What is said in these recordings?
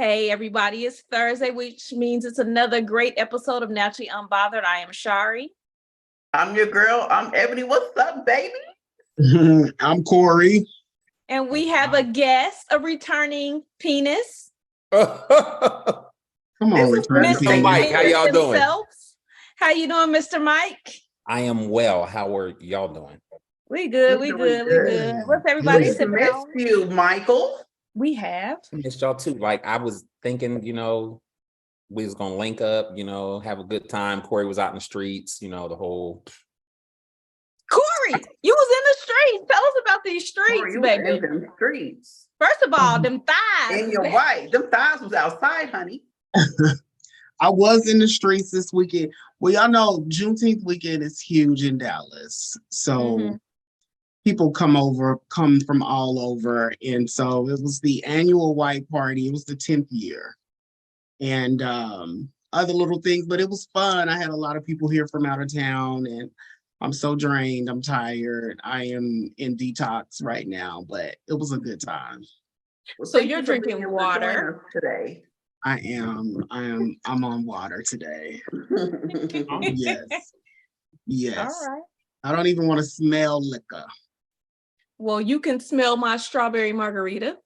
Hey, everybody, it's Thursday, which means it's another great episode of Naturally Unbothered. I am Shari. I'm your girl. I'm Ebony. What's up, baby? I'm Corry. And we have a guest, a returning penis. Come on, returning Mr. penis. Mike, how y'all doing? How you doing, Mr. Mike? I am well. How are y'all doing? We good. What's everybody We sipping missed on? you, Michael. We have. I missed y'all too. Like I was thinking, we was gonna link up, have a good time. Corry was out in the streets, the whole. Corry, you was in the streets. Tell us about these streets, Corry, you baby. in them streets. First of all, them thighs. And you're right. Them thighs was outside, honey. I was in the streets this weekend. Well, y'all know Juneteenth weekend is huge in Dallas. So people come from all over. And so it was the annual white party. It was the 10th year. And other little things, but it was fun. I had a lot of people here from out of town, and I'm so drained. I'm tired. I am in detox right now, but it was a good time. Well, so you're drinking water today. I'm on water today. Yes. All right. I don't even want to smell liquor. Well, you can smell my strawberry margarita.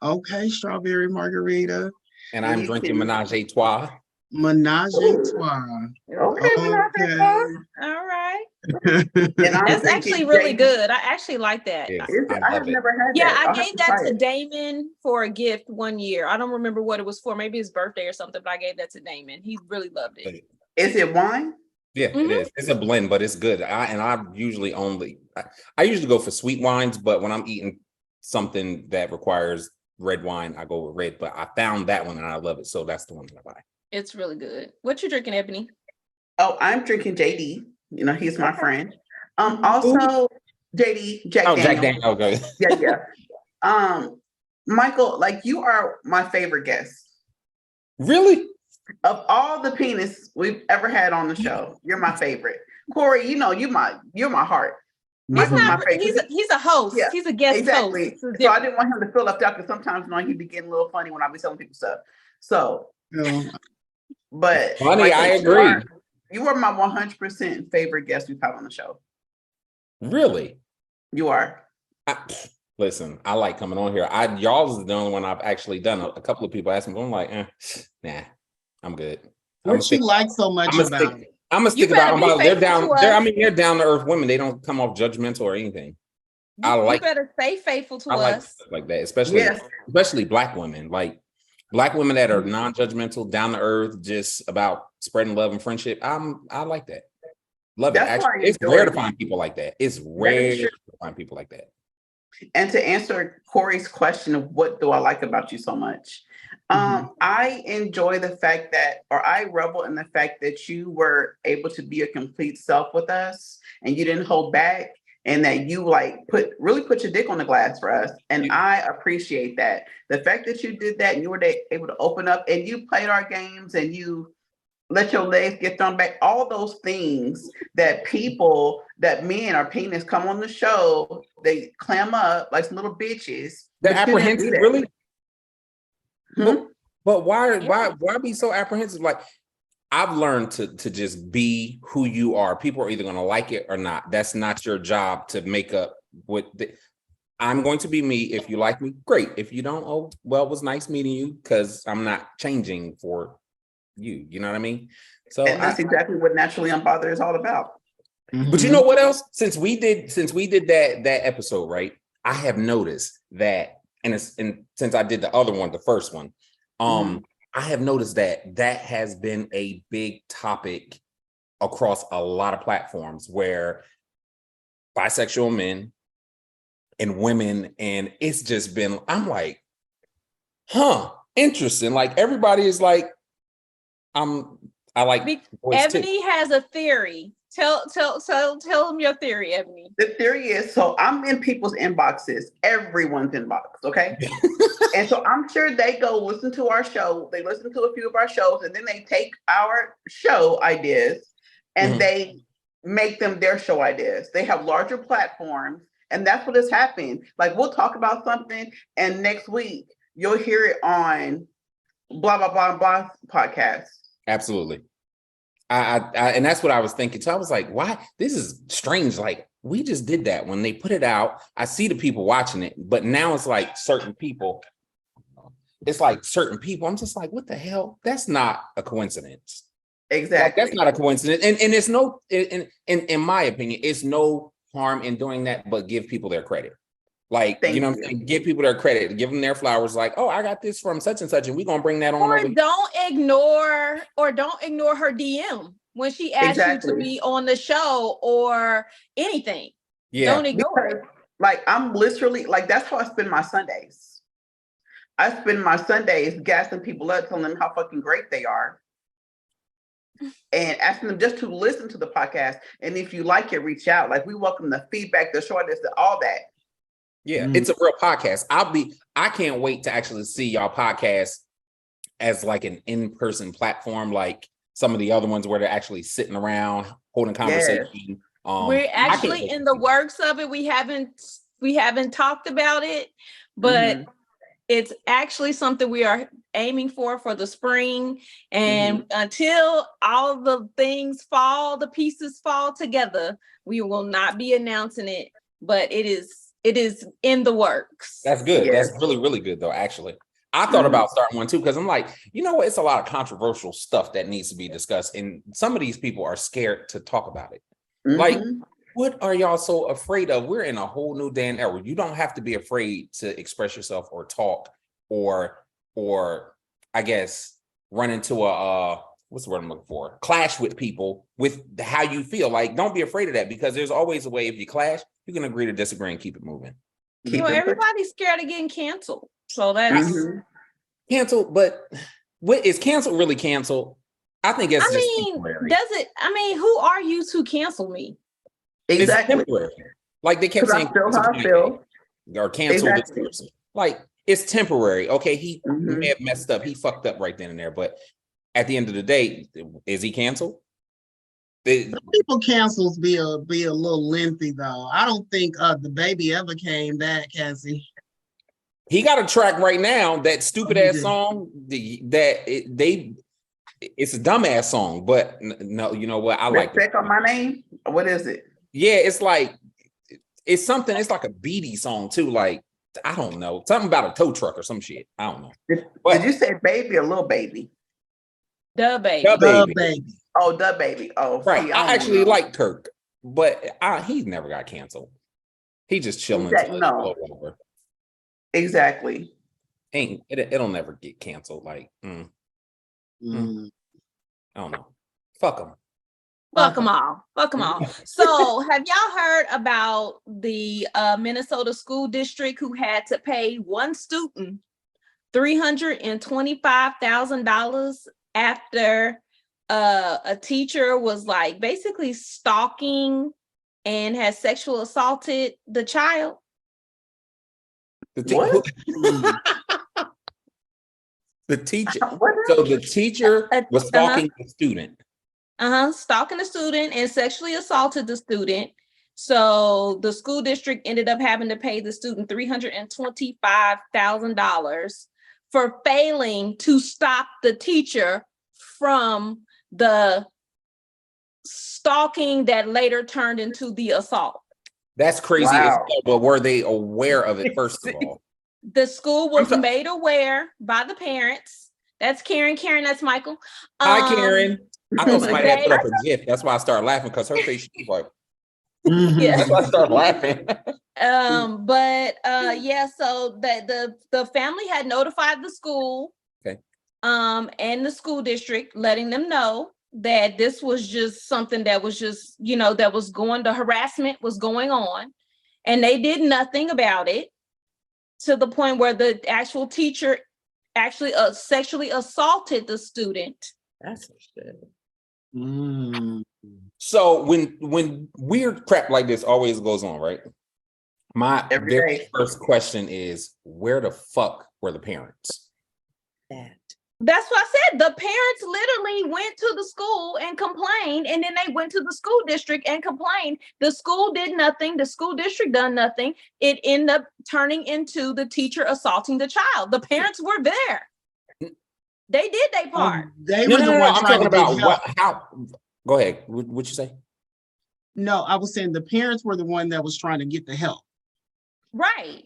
Okay, strawberry margarita. And I'm drinking Menage a Trois. Menage a Trois. Okay. All right. And That's actually really good. I actually like that. Yeah, I have never had that. Yeah, I I'll gave have that try to it. Damon for a gift one year. I don't remember what it was for. Maybe his birthday or something, but I gave that to Damon. He really loved it. Is it wine? Yeah, it is. It's a blend, but it's good. I usually go for sweet wines, but when I'm eating something that requires red wine, I go with red. But I found that one and I love it, so that's the one that I buy. It's really good. What you drinking, Ebony? Oh, I'm drinking JD. He's my friend. Also JD, Jack Daniel. Jack Daniel. Okay. Yeah. Michael, like you are my favorite guest. Really? Of all the penis we've ever had on the show, you're my favorite. Corry, you're my heart. Michael's my favorite. He's a host. Yeah, he's a guest exactly. host. So I didn't want him to feel left out because sometimes he'd be getting a little funny when I be telling people stuff. So, but funny, I agree. You are my 100% favorite guest we've had on the show. Really? You are. Listen, I like coming on here. Y'all is the only one I've actually done. A couple of people asked me, but I'm like, nah, I'm good. What you like so much about it? I'm gonna stick about them. They're down to earth women. They don't come off judgmental or anything. You better stay faithful to us. Like that, especially Black women. Like Black women that are non-judgmental, down to earth, just about spreading love and friendship. I like that. Love it. Actually, it's rare to find people like that. It's rare to find people like that. And to answer Corry's question of what do I like about you so much, I enjoy the fact that, or I revel in the fact that you were able to be a complete self with us, and you didn't hold back, and that you really put your dick on the glass for us. And I appreciate that. The fact that you did that and you were able to open up and you played our games and you let your legs get thrown back, all those things that men or penis come on the show, they clam up like some little bitches. They're apprehensive, really? But why be so apprehensive? Like, I've learned to just be who you are. People are either going to like it or not. That's not your job to make up I'm going to be me. If you like me, great. If you don't, oh, well, it was nice meeting you because I'm not changing for you. You know what I mean? So and that's exactly what Naturally Unbothered is all about. But you know what else? Since we did that episode, right? I have noticed that, and since I did the other one, the first one, I have noticed that has been a big topic across a lot of platforms where bisexual men and women, and it's just been, I'm like, interesting. Like everybody is like, I like Ebony has a theory. Tell them your theory, Ebony. The theory is, so I'm in people's inboxes, everyone's inbox, okay? And so I'm sure they go listen to our show, they listen to a few of our shows, and then they take our show ideas and they make them their show ideas. They have larger platforms, and that's what has happened. Like we'll talk about something, and next week you'll hear it on blah blah blah blah podcast. Absolutely. I and that's what I was thinking. So I was like, why? This is strange. Like, we just did that when they put it out. I see the people watching it, but now it's like certain people. It's like certain people. I'm just like, what the hell? That's not a coincidence. Exactly. Like, that's not a coincidence. And it's no, in my opinion, it's no harm in doing that, but give people their credit. Like, Thank you know what you. I'm saying? Give people their credit, give them their flowers, like, oh, I got this from such and such, and we're gonna bring that on Or over. don't ignore her DM when she asks you to be on the show or anything. Yeah. Don't ignore it. Like, I'm literally like, that's how I spend my Sundays. I spend my Sundays gassing people up, telling them how fucking great they are, and asking them just to listen to the podcast. And if you like it, reach out. Like, we welcome the feedback, the shortness, all that. Yeah, it's a real podcast. I can't wait to actually see y'all podcast as like an in-person platform, like some of the other ones where they're actually sitting around holding conversation. We're actually in the works of it. We haven't talked about it, but it's actually something we are aiming for the spring. And until all the pieces fall together, we will not be announcing it, but it is in the works. That's good. Yes. That's really, really good though, actually. I thought about starting one too, because I'm like, you know what? It's a lot of controversial stuff that needs to be discussed. And some of these people are scared to talk about it. Like, what are y'all so afraid of? We're in a whole new day and era. You don't have to be afraid to express yourself or talk or I guess run into a what's the word I'm looking for? Clash with people with how you feel. Like, don't be afraid of that, because there's always a way. If you clash, you can agree to disagree and keep it moving. Everybody's scared of getting canceled. So that's canceled, but what is canceled really canceled? I think it's temporary. Who are you to cancel me? Exactly. It's temporary. Like, they kept saying or cancel this person. Like, it's temporary. Okay, he may have messed up. He fucked up right then and there. But at the end of the day, is he canceled? People cancels be a little lengthy though. I don't think the baby ever came back, has he? He got a track right now. That stupid ass song. It's a dumbass song, but no, you know what? I like it. Respect on my name. What is it? Yeah, it's like it's something. It's like a beady song too. Like, I don't know, something about a tow truck or some shit. I don't know. Did you say baby or little baby? The baby. The baby. Oh, the baby. Oh, right. See, I actually like Kirk, but he never got canceled. He just chilling. Over. Exactly. It'll never get canceled. Like, I don't know. Fuck them. Fuck them all. Fuck them all. So, have y'all heard about the Minnesota school district who had to pay one student $325,000 after a teacher was like basically stalking and has sexual assaulted the child? The teacher. So the teacher was stalking the student. Stalking the student and sexually assaulted the student. So the school district ended up having to pay the student $325,000 for failing to stop the teacher from the stalking that later turned into the assault. That's crazy. Wow. But were they aware of it, first of all? The school was made aware by the parents. That's Karen. That's Michael. Hi, Karen. I thought somebody had put up a GIF. That's why I started laughing, because her face was like, that's why I started laughing. So that the family had notified the school, and the school district, letting them know that this was just something that was just, the harassment was going on, and they did nothing about it, to the point where the actual teacher actually sexually assaulted the student. That's shit. So when weird crap like this always goes on, right? My very first question is, where the fuck were the parents? That's what I said. The parents literally went to the school and complained, and then they went to the school district and complained. The school did nothing. The school district done nothing. It ended up turning into the teacher assaulting the child. The parents were there. They did their part. They No, were no, the no, no. ones I'm trying talking to get about help. how. Go ahead. What you say? No, I was saying the parents were the one that was trying to get the help. Right.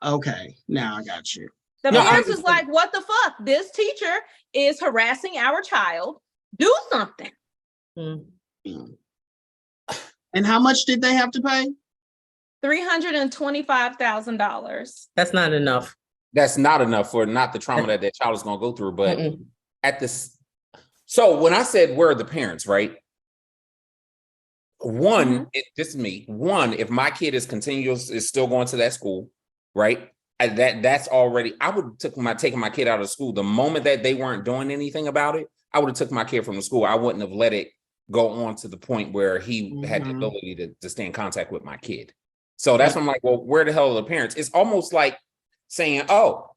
Okay, now I got you. The No, parents was like, what the fuck? This teacher is harassing our child. Do something. And how much did they have to pay? $325,000. That's not enough. That's not enough for not the trauma that child is going to go through. But at this, so when I said where are the parents, right? One, this is me. One, if my kid is still going to that school, right? That's already. I would have taken my kid out of school the moment that they weren't doing anything about it. I would have took my kid from the school. I wouldn't have let it go on to the point where he had the ability to stay in contact with my kid. So that's when I'm like, well, where the hell are the parents? It's almost like saying, oh,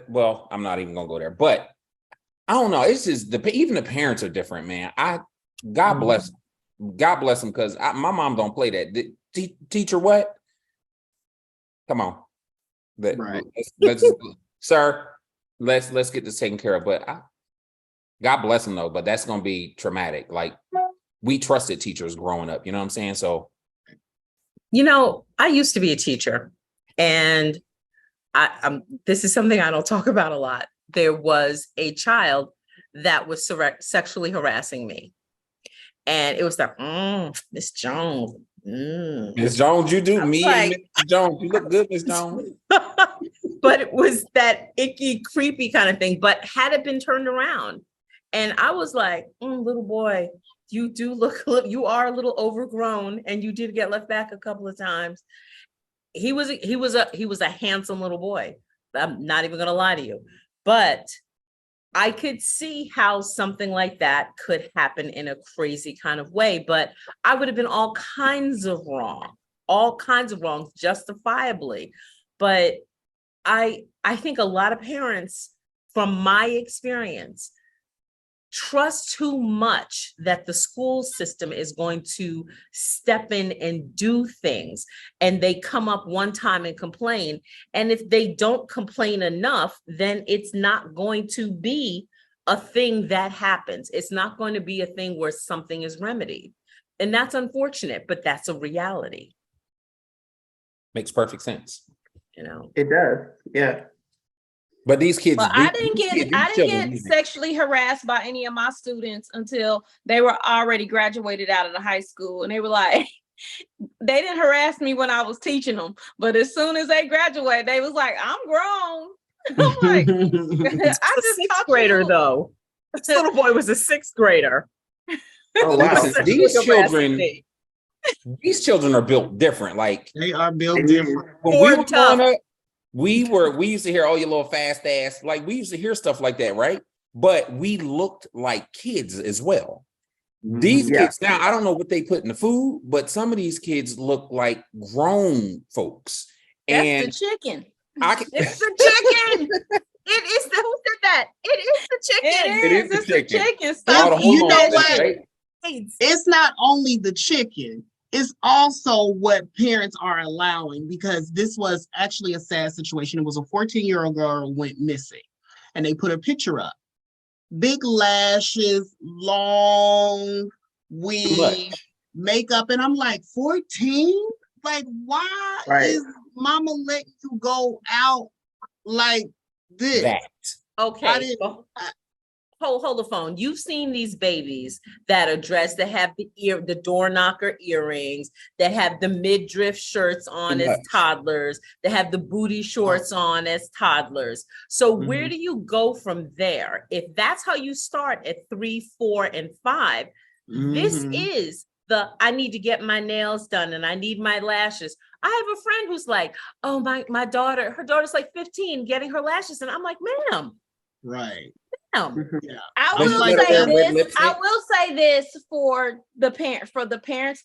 well, I'm not even gonna go there, but I don't know. It's just even the parents are different, man. God bless them, because my mom don't play that. Teacher, what? Come on, Right. Sir, let's get this taken care of. But God bless them though. But that's gonna be traumatic. Like we trusted teachers growing up. You know what I'm saying? So, I used to be a teacher, and this is something I don't talk about a lot. There was a child that was sexually harassing me. And it was like, Miss Jones. Miss Jones, you do. Me and Miss Jones, you look good, Miss Jones. But it was that icky, creepy kind of thing. But had it been turned around, and I was like, little boy, you do you are a little overgrown, and you did get left back a couple of times. He was a handsome little boy. I'm not even gonna lie to you, but I could see how something like that could happen in a crazy kind of way, but I would have been all kinds of wrong, justifiably. But I think a lot of parents, from my experience, trust too much that the school system is going to step in and do things, and they come up one time and complain. And if they don't complain enough, then it's not going to be a thing that happens. It's not going to be a thing where something is remedied. And that's unfortunate, but that's a reality. Makes perfect sense. It does. Yeah. But these kids, But I didn't get sexually harassed by any of my students until they were already graduated out of the high school. And they were like, they didn't harass me when I was teaching them. But as soon as they graduated, they was like, I'm grown. I'm like, I just sixth grader though. This little boy was a sixth grader. Oh, listen, these children are built different. Like they are built different. When we were growing up, we used to hear, oh, you little fast ass. Like we used to hear stuff like that, right? But we looked like kids as well. These kids now, I don't know what they put in the food, but some of these kids look like grown folks. That's the chicken. It's the chicken. It is the who said that? It is the chicken. It's the chicken. Stop you know what? Right? It's not only the chicken. It's also what parents are allowing, because this was actually a sad situation. It was a 14-year-old girl went missing, and they put a picture up. Big lashes, long wig, makeup, and I'm like, 14? Like, why is mama letting you go out like this? Okay. Hold the phone. You've seen these babies that are dressed, that have the door knocker earrings, that have the midriff shirts on as toddlers, that have the booty shorts on as toddlers. So where do you go from there? If that's how you start at 3, 4, and 5, this is I need to get my nails done and I need my lashes. I have a friend who's like, oh, my daughter, her daughter's like 15 getting her lashes. And I'm like, ma'am. Right. I will say this for the parents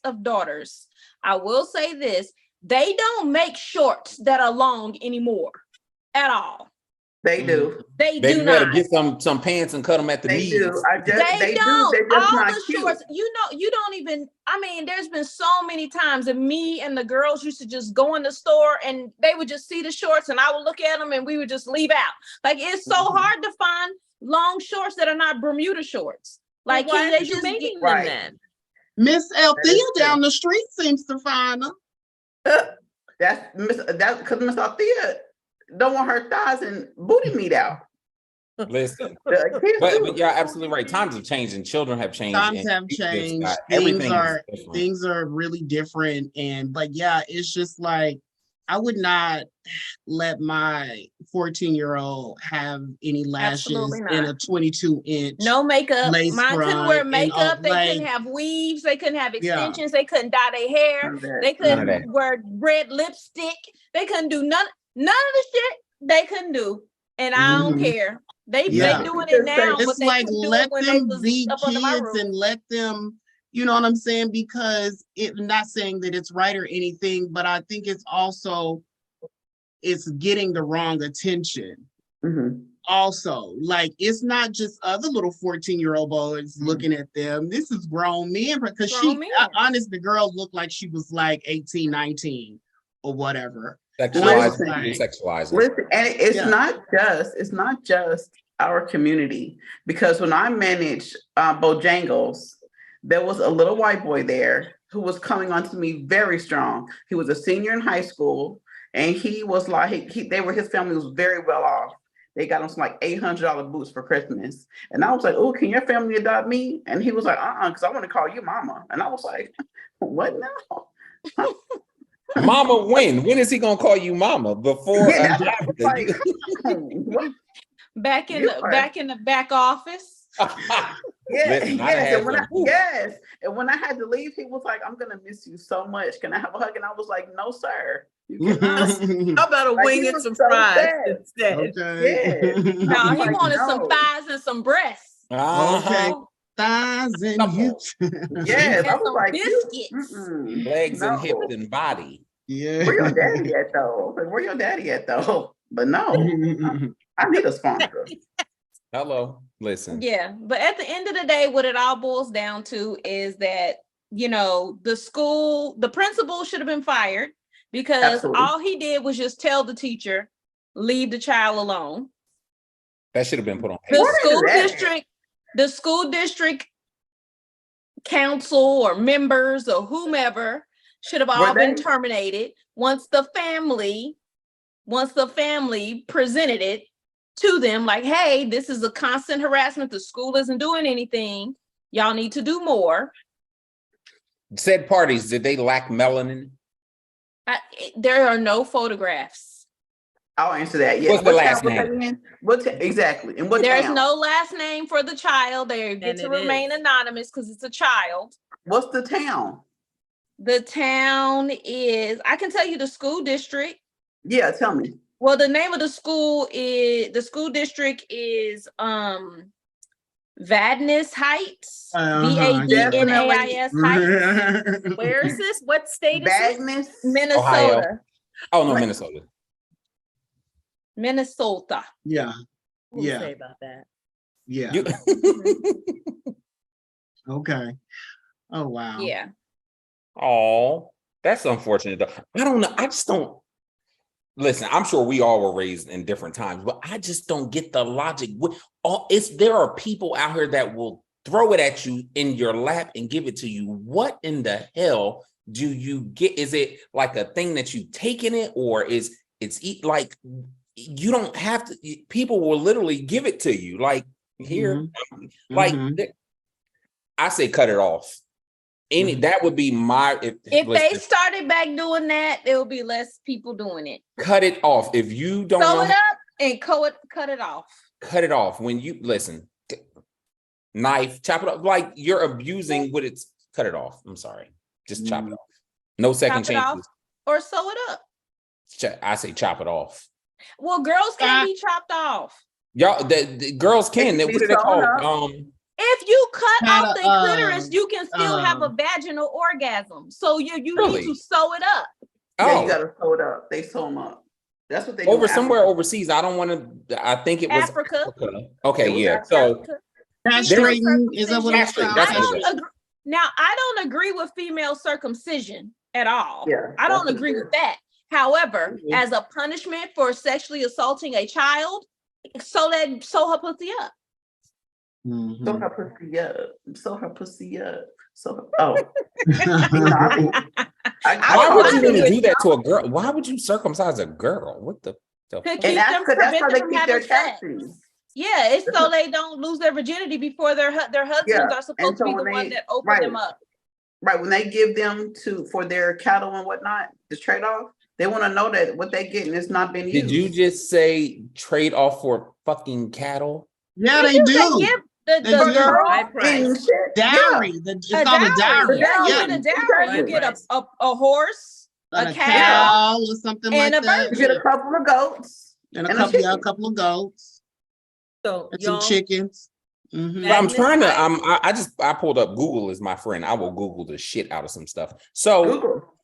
of daughters. I will say this. They don't make shorts that are long anymore at all. They do. They do not. Get some pants and cut them at the knees. They don't. All the shorts, you don't even, there's been so many times that me and the girls used to just go in the store and they would just see the shorts and I would look at them and we would just leave out. Like, it's so hard to find long shorts that are not Bermuda shorts. Like, why can they are you just making get them right. then? Miss Althea is true. down the street seems to find them. That's because Miss Althea don't want her thighs and booty meat out. Listen, The kids but do. you're absolutely right. Times have changed and children have changed. Times and have it's just changed. got- everything is different. Things are really different. But yeah, it's just like I would not let my 14-year-old have any lashes Absolutely not. in a 22-inch. no makeup. lace Mine couldn't wear front and all, makeup. They couldn't like, have weaves. They couldn't have Yeah. extensions. They couldn't dye their hair. None of that. They None of couldn't that. wear red lipstick. They couldn't do none of the shit they couldn't do. And I don't Mhm. care. They Yeah. doing it now, It's but they like couldn't do let it when they them was be up under my kids roof. and let them, you know what I'm saying? Because not saying that it's right or anything, but I think it's also getting the wrong attention. Mhm. Also, like it's not just other little 14-year-old boys looking at them. This is grown men because Grown men. honest, the girl looked like she was like 18, 19 or whatever. Sexualizing, Like- sexualizing. Listen, and it's Yeah. not just our community, because when I managed Bojangles, there was a little white boy there who was coming on to me very strong. He was a senior in high school, and he was like, his family was very well off. They got him some like $800 boots for Christmas, and I was like, "Oh, can your family adopt me?" And he was like, because I want to call you mama. And I was like, "What now?" Mama, when is he gonna call you mama? Before or Yeah, after? like, what? Back in You the are- back office. Listen, I had some- Yes. And when I had to leave, he was like, "I'm gonna miss you so much. Can I have a hug?" And I was like, "No, sir. You cannot." How about a Like, wing he and was some so fries sad. instead? Okay. No, I'm he like, wanted some no. thighs and some breasts. Uh-huh. Okay. Thighs and Come on. hips. Yes, And I was some like, biscuits. Legs and hips no. and body. Yeah. Where your daddy at though? Like, where your daddy at though? But no, I need a sponsor. Hello. Listen. Yeah, but at the end of the day, what it all boils down to is that, the principal should have been fired because Absolutely. all he did was just tell the teacher, leave the child alone. That should have been put on The paper. What is that? the school district council or members or whomever should have all been terminated once the family presented it to them, like, hey, this is a constant harassment. The school isn't doing anything. Y'all need to do more. Said parties, did they lack melanin? There are no photographs. I'll answer that. Yeah. What's the What last town was name? that in? Exactly. And what There's town? no last name for the child. They get And to it remain is. anonymous because it's a child. What's the town? The town is, I can tell you the school district. Yeah, tell me. Well, the name of the school district is Vadnais Heights. Vadnais Heights. Where is this? What state is this? Bagnus, Minnesota. Ohio. Oh no, Like- Minnesota. Minnesota. Yeah. What do you Yeah. say about that? Yeah. Okay. Oh wow. Yeah. Oh, that's unfortunate. Though. I don't know. I just don't. Listen, I'm sure we all were raised in different times, but I just don't get the logic. There are people out here that will throw it at you in your lap and give it to you. What in the hell do you get? Is it like a thing that you take in it, or it's like you don't have to? People will literally give it to you, like here, like I say, cut it off. That would be my if they started back doing that, there will be less people doing it. Cut it off. If you don't sew know, it up and cut it off. Cut it off. When you listen, knife, chop it up. Like you're abusing what it's. Cut it off. I'm sorry. Just chop it off. No second Chop it off chances. or sew it up. I say chop it off. Well, girls can't be chopped off. Y'all, the girls can. What do they call it? If you cut off the clitoris, you can still have a vaginal orgasm. So you Really? need to sew it up. Yeah, you gotta sew it up. They sew them up. That's what they over do somewhere overseas. I don't want to. I think it was Africa. Okay, yeah. So castrating, is that what it's called? I don't agree with female circumcision at all. Yeah, I don't agree with that. However, as a punishment for sexually assaulting a child, sew her pussy up. Sew her pussy up. Sew her pussy up. Oh. Why would you even do that to a girl? Why would you circumcise a girl? What the To fuck? keep them, that's how they from keep their having sex. chastity. Yeah, it's so they don't lose their virginity before their husbands are supposed to be the one that open them up. Right, when they give them for their cattle and whatnot, the trade off, they want to know that what they getting is not being used. Did you just say trade off for fucking cattle? Yeah, they do. The girl high price dowry. It's called a dowry. Yeah, you get a dowry. You get a horse, a cow, or something and like a that. You get a couple of goats and a couple of goats. So and some chickens. Mm-hmm. I'm trying to. I pulled up Google as my friend. I will Google the shit out of some stuff. So Google.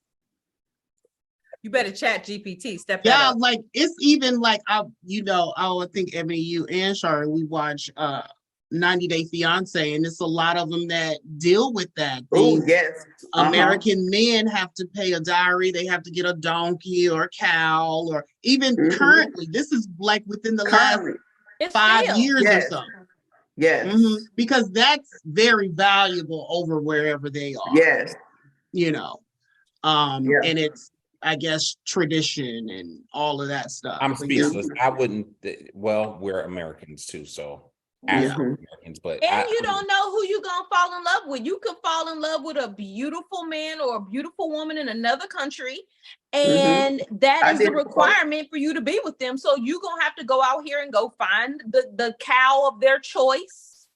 You better chat GPT. Step yeah, up. like it's even like I would think Ebony, you and Shari, we watch 90 Day Fiance, and it's a lot of them that deal with that. Oh yes, American men have to pay a dowry. They have to get a donkey or a cow, or even currently, this is like within the last 5 years or so. Yes. Because that's very valuable over wherever they are. Yes. And it's, I guess, tradition and all of that stuff. I'm speechless. I wouldn't. Well, we're Americans too, so African Americans. But you don't know who you're gonna fall in love with. You could fall in love with a beautiful man or a beautiful woman in another country, and that is the requirement for you to be with them. So you're gonna have to go out here and go find the cow of their choice.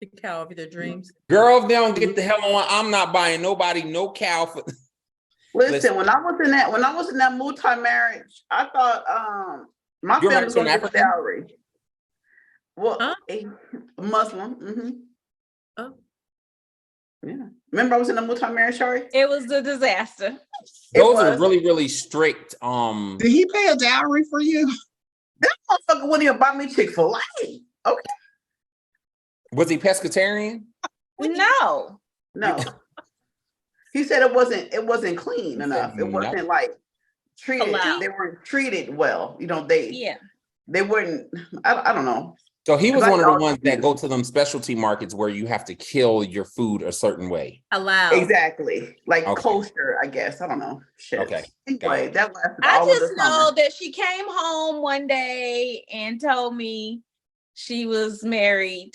The cow of their dreams. Girl, if they don't get the hell on, I'm not buying nobody no cow for. Listen, when I was in that multi-marriage, I thought my family was gonna get dowry. Well, a Muslim. Oh. Yeah. Remember I was in a multi-marriage, Shari? It was a disaster. Those are really, really strict. Did he pay a dowry for you? That motherfucker wouldn't even buy me Chick-fil-A. Okay. Was he pescatarian? No. He said it wasn't clean enough. It wasn't like treated. They weren't treated well. They weren't. I don't know. So he was one of the ones that go to them specialty markets where you have to kill your food a certain way. Exactly. Like kosher, I guess. I don't know. Shit. Okay. Anyway, that lasted I all just of the know summer. that she came home one day and told me she was married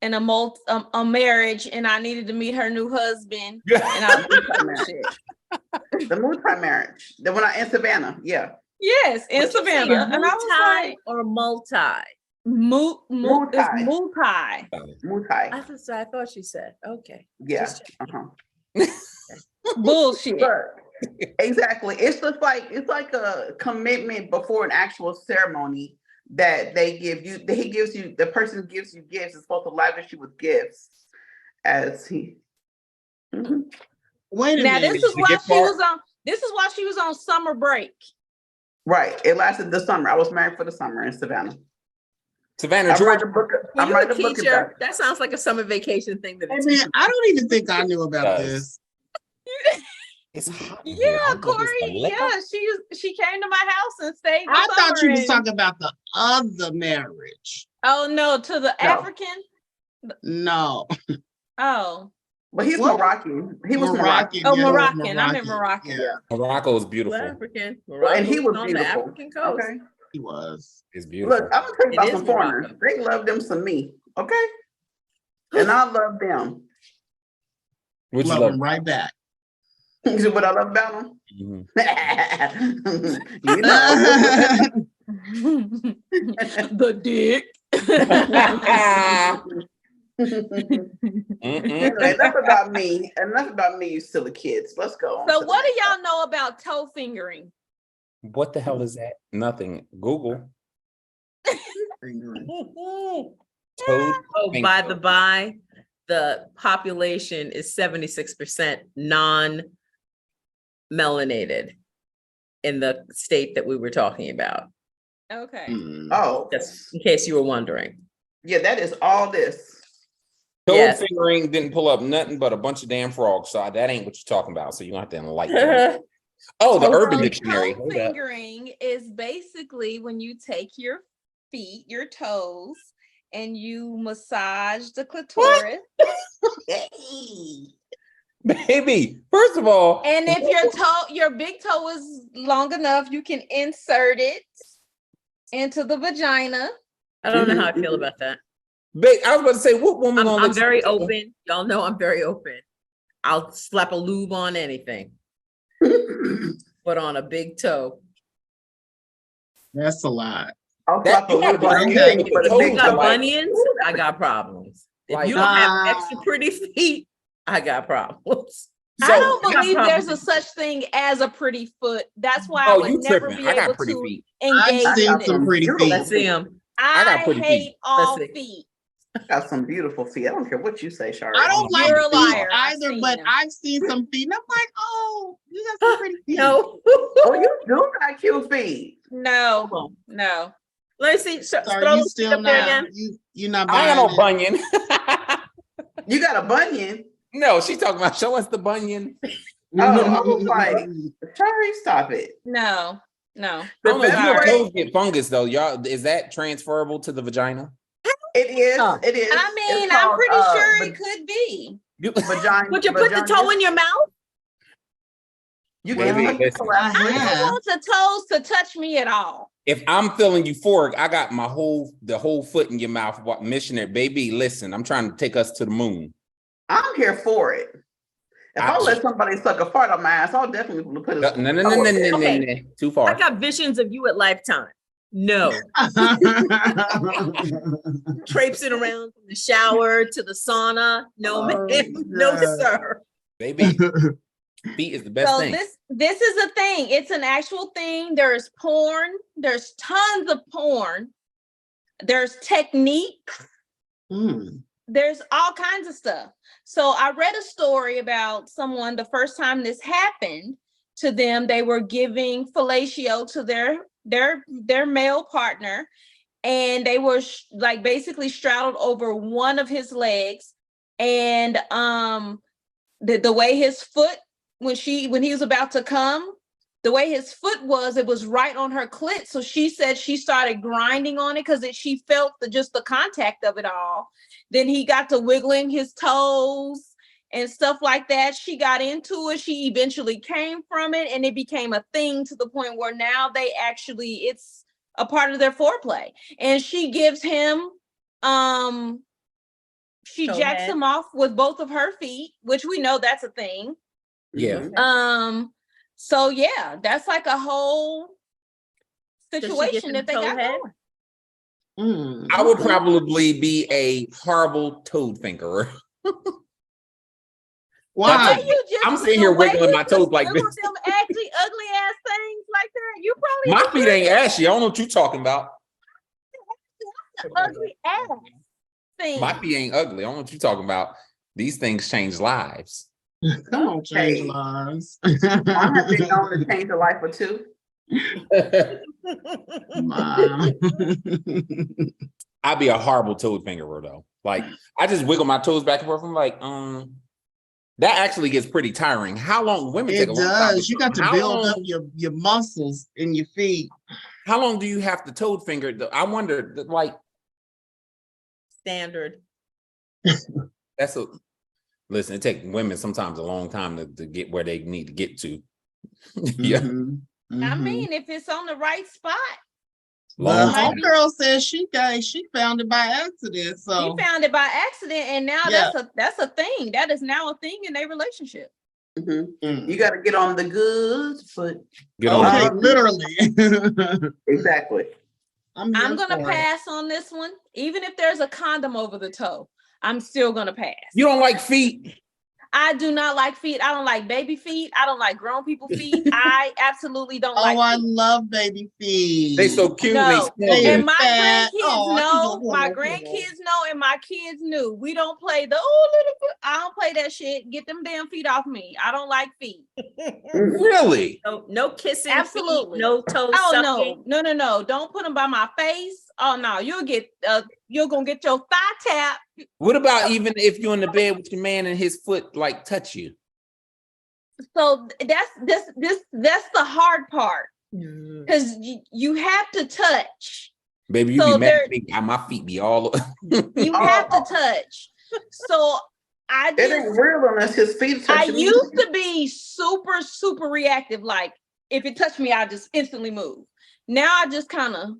in a marriage, and I needed to meet her new husband. And I the multi-marriage. The one in Savannah. Yeah. Yes, in Savannah. And I was like, or multi? Multi. I thought she said, okay. Yeah. Bullshit. Exactly. It's like a commitment before an actual ceremony that they give you. The person gives you gifts. Is supposed to lavish you with gifts as he. Wait a minute. This is why she was on summer break. Right. It lasted the summer. I was married for the summer in Savannah. Georgia. I'm writing a book. That sounds like a summer vacation thing. I don't even think I knew about this. It's hot. Yeah, Corey. Yeah, she came to my house and stayed. I thought you was talking about the other marriage. Oh no, to the African. No. Oh. But he's Moroccan. He was Moroccan. Oh, Moroccan. I'm in Morocco. Yeah. Morocco is beautiful. African. And he was on beautiful. the African coast. Okay. He was. It's beautiful. Look, I'm gonna tell you about some foreigners. They love them some me. Okay. And I love them. Would you love them right back? What I love about them? The dick. Enough about me. Enough about me, you silly kids. Let's go. So what do y'all know about toe fingering? What the hell is that? Nothing. Google. By the by, the population is 76% non-melanated in the state that we were talking about. Okay. Oh, just in case you were wondering. Yeah, that is all this. Toe fingering didn't pull up nothing but a bunch of damn frogs. So that ain't what you're talking about. So you don't have to enlighten me. Oh, the Urban Dictionary. Toe fingering is basically when you take your feet, your toes, and you massage the clitoris. Baby, first of all, And if your big toe is long enough, you can insert it into the vagina. I don't know how I feel about that. babe, I was about to say, what woman gonna I'm let very you- open. Y'all know I'm very open. I'll slap a lube on anything. Put on a big toe. That's a lot. I'll That- slap a you gotta lube be on scared anything with for the your If big you toes got toe. like- bunions, I got problems. If Like- you don't have extra pretty feet, I got problems. I So- don't I got believe there's a problems. such thing as a pretty foot. That's why I Oh, would you never tripping. be I got able pretty to feet. engage I've seen in some this. pretty feet. Let's see them. I got I pretty hate feet. all Let's see. feet. Got some beautiful feet. I don't care what you say, Shari. I don't like You're a feet liar. I've either, seen but them. I've seen some feet, and I'm like, oh, you got some pretty feet. No. Oh, you do got cute feet. No, Hold on. no. Let me see. So Throw are you those feet still up there not? again. You not I ain't buying got no it? bunion. You got a bunion. No, she talking about show us the bunion. Oh, I was like, Shari, stop it. No. The I don't know, best you know, way- toes get fungus though. Y'all, is that transferable to the vagina? It is. Oh. It is. I mean, It's I'm called, pretty sure va- it could be. You, vagina. Would you put the toe in your mouth? You Well, can put the toe out. I I don't have. want the toes to touch me at all. if I'm feeling euphoric, I got the whole foot in your mouth. What missionary, baby? Listen, I'm trying to take us to the moon. I'm here for it. If I let somebody suck a fart on my ass, I'll definitely put No, a no, no, no, no, no, Okay. no, too far. I got visions of you at Lifetime. No. Traipsing around from the shower to the sauna. No, Oh, ma'am. No, God. sir. Baby, feet is the best So thing. this is a thing. It's an actual thing. There's porn. There's tons of porn. There's technique. Mm. There's all kinds of stuff. So I read a story about someone, the first time this happened to them, they were giving fellatio to their male partner, and they were like basically straddled over one of his legs, and the way his foot, when he was about to come, the way his foot was, it was right on her clit. So she said she started grinding on it because she felt just the contact of it all. Then he got to wiggling his toes and stuff like that. She got into it. She eventually came from it, and it became a thing to the point where now it's a part of their foreplay. And she gives him, she Toe jacks head. him off with both of her feet, which we know that's a thing. Yeah. So yeah, that's like a whole Does she situation get them that they toe got head? going. Mm. I would probably be a horrible toad fingerer. Why? That's You just I'm sitting the here way wiggling you my toes just like wiggle this. them ugly ass things like that. You probably My feet ain't ashy. I don't know what you're talking about. ugly ass thing. My feet ain't ugly. I don't know what you're talking about. These things change lives. Come on, change Hey. lives. I have been known to change the life of two. Mom. I'd be a horrible toad fingerer though. Like I just wiggle my toes back and forth. I'm like, that actually gets pretty tiring. How long women take It a long time? does. You got to How build long- up your muscles in your feet. How long do you have to toad finger? I wonder, like, Standard. listen, it takes women sometimes a long time to get where they need to get to. Yeah. Mhm. I Mhm. mean, if it's on the right spot, Well, Long time. homegirl says she found it by accident. So you found it by accident, and now Yeah. that's a thing. That is now a thing in their relationship. Mhm. Mm. You got to get on the good foot. Get on Okay, it. literally. Exactly. I'm here gonna for it. pass on this one, even if there's a condom over the toe. I'm still gonna pass. You don't like feet? I do not like feet. I don't like baby feet. I don't like grown people feet. I absolutely don't like Oh, I feet. love baby feet. They so cute. No. And they smell They- good. And my Fat. grandkids Oh, I can know, go my on. grandkids know, and my kids knew. We don't play the little foot. I don't play that shit. Get them damn feet off me. I don't like feet. Really? No kissing. Absolutely. Feet, no toe Oh sucking. no. Don't put them by my face. Oh no, you're gonna get your thigh tap. What about even if you're in the bed with your man and his foot like touch you? So that's the hard part. Mm. Because you have to touch. Baby, you So be mad at me. My feet be all you have to touch. So I It ain't just, real unless his feet I touch me. used to be super, super reactive. Like if it touched me, I just instantly move. Now I just kind of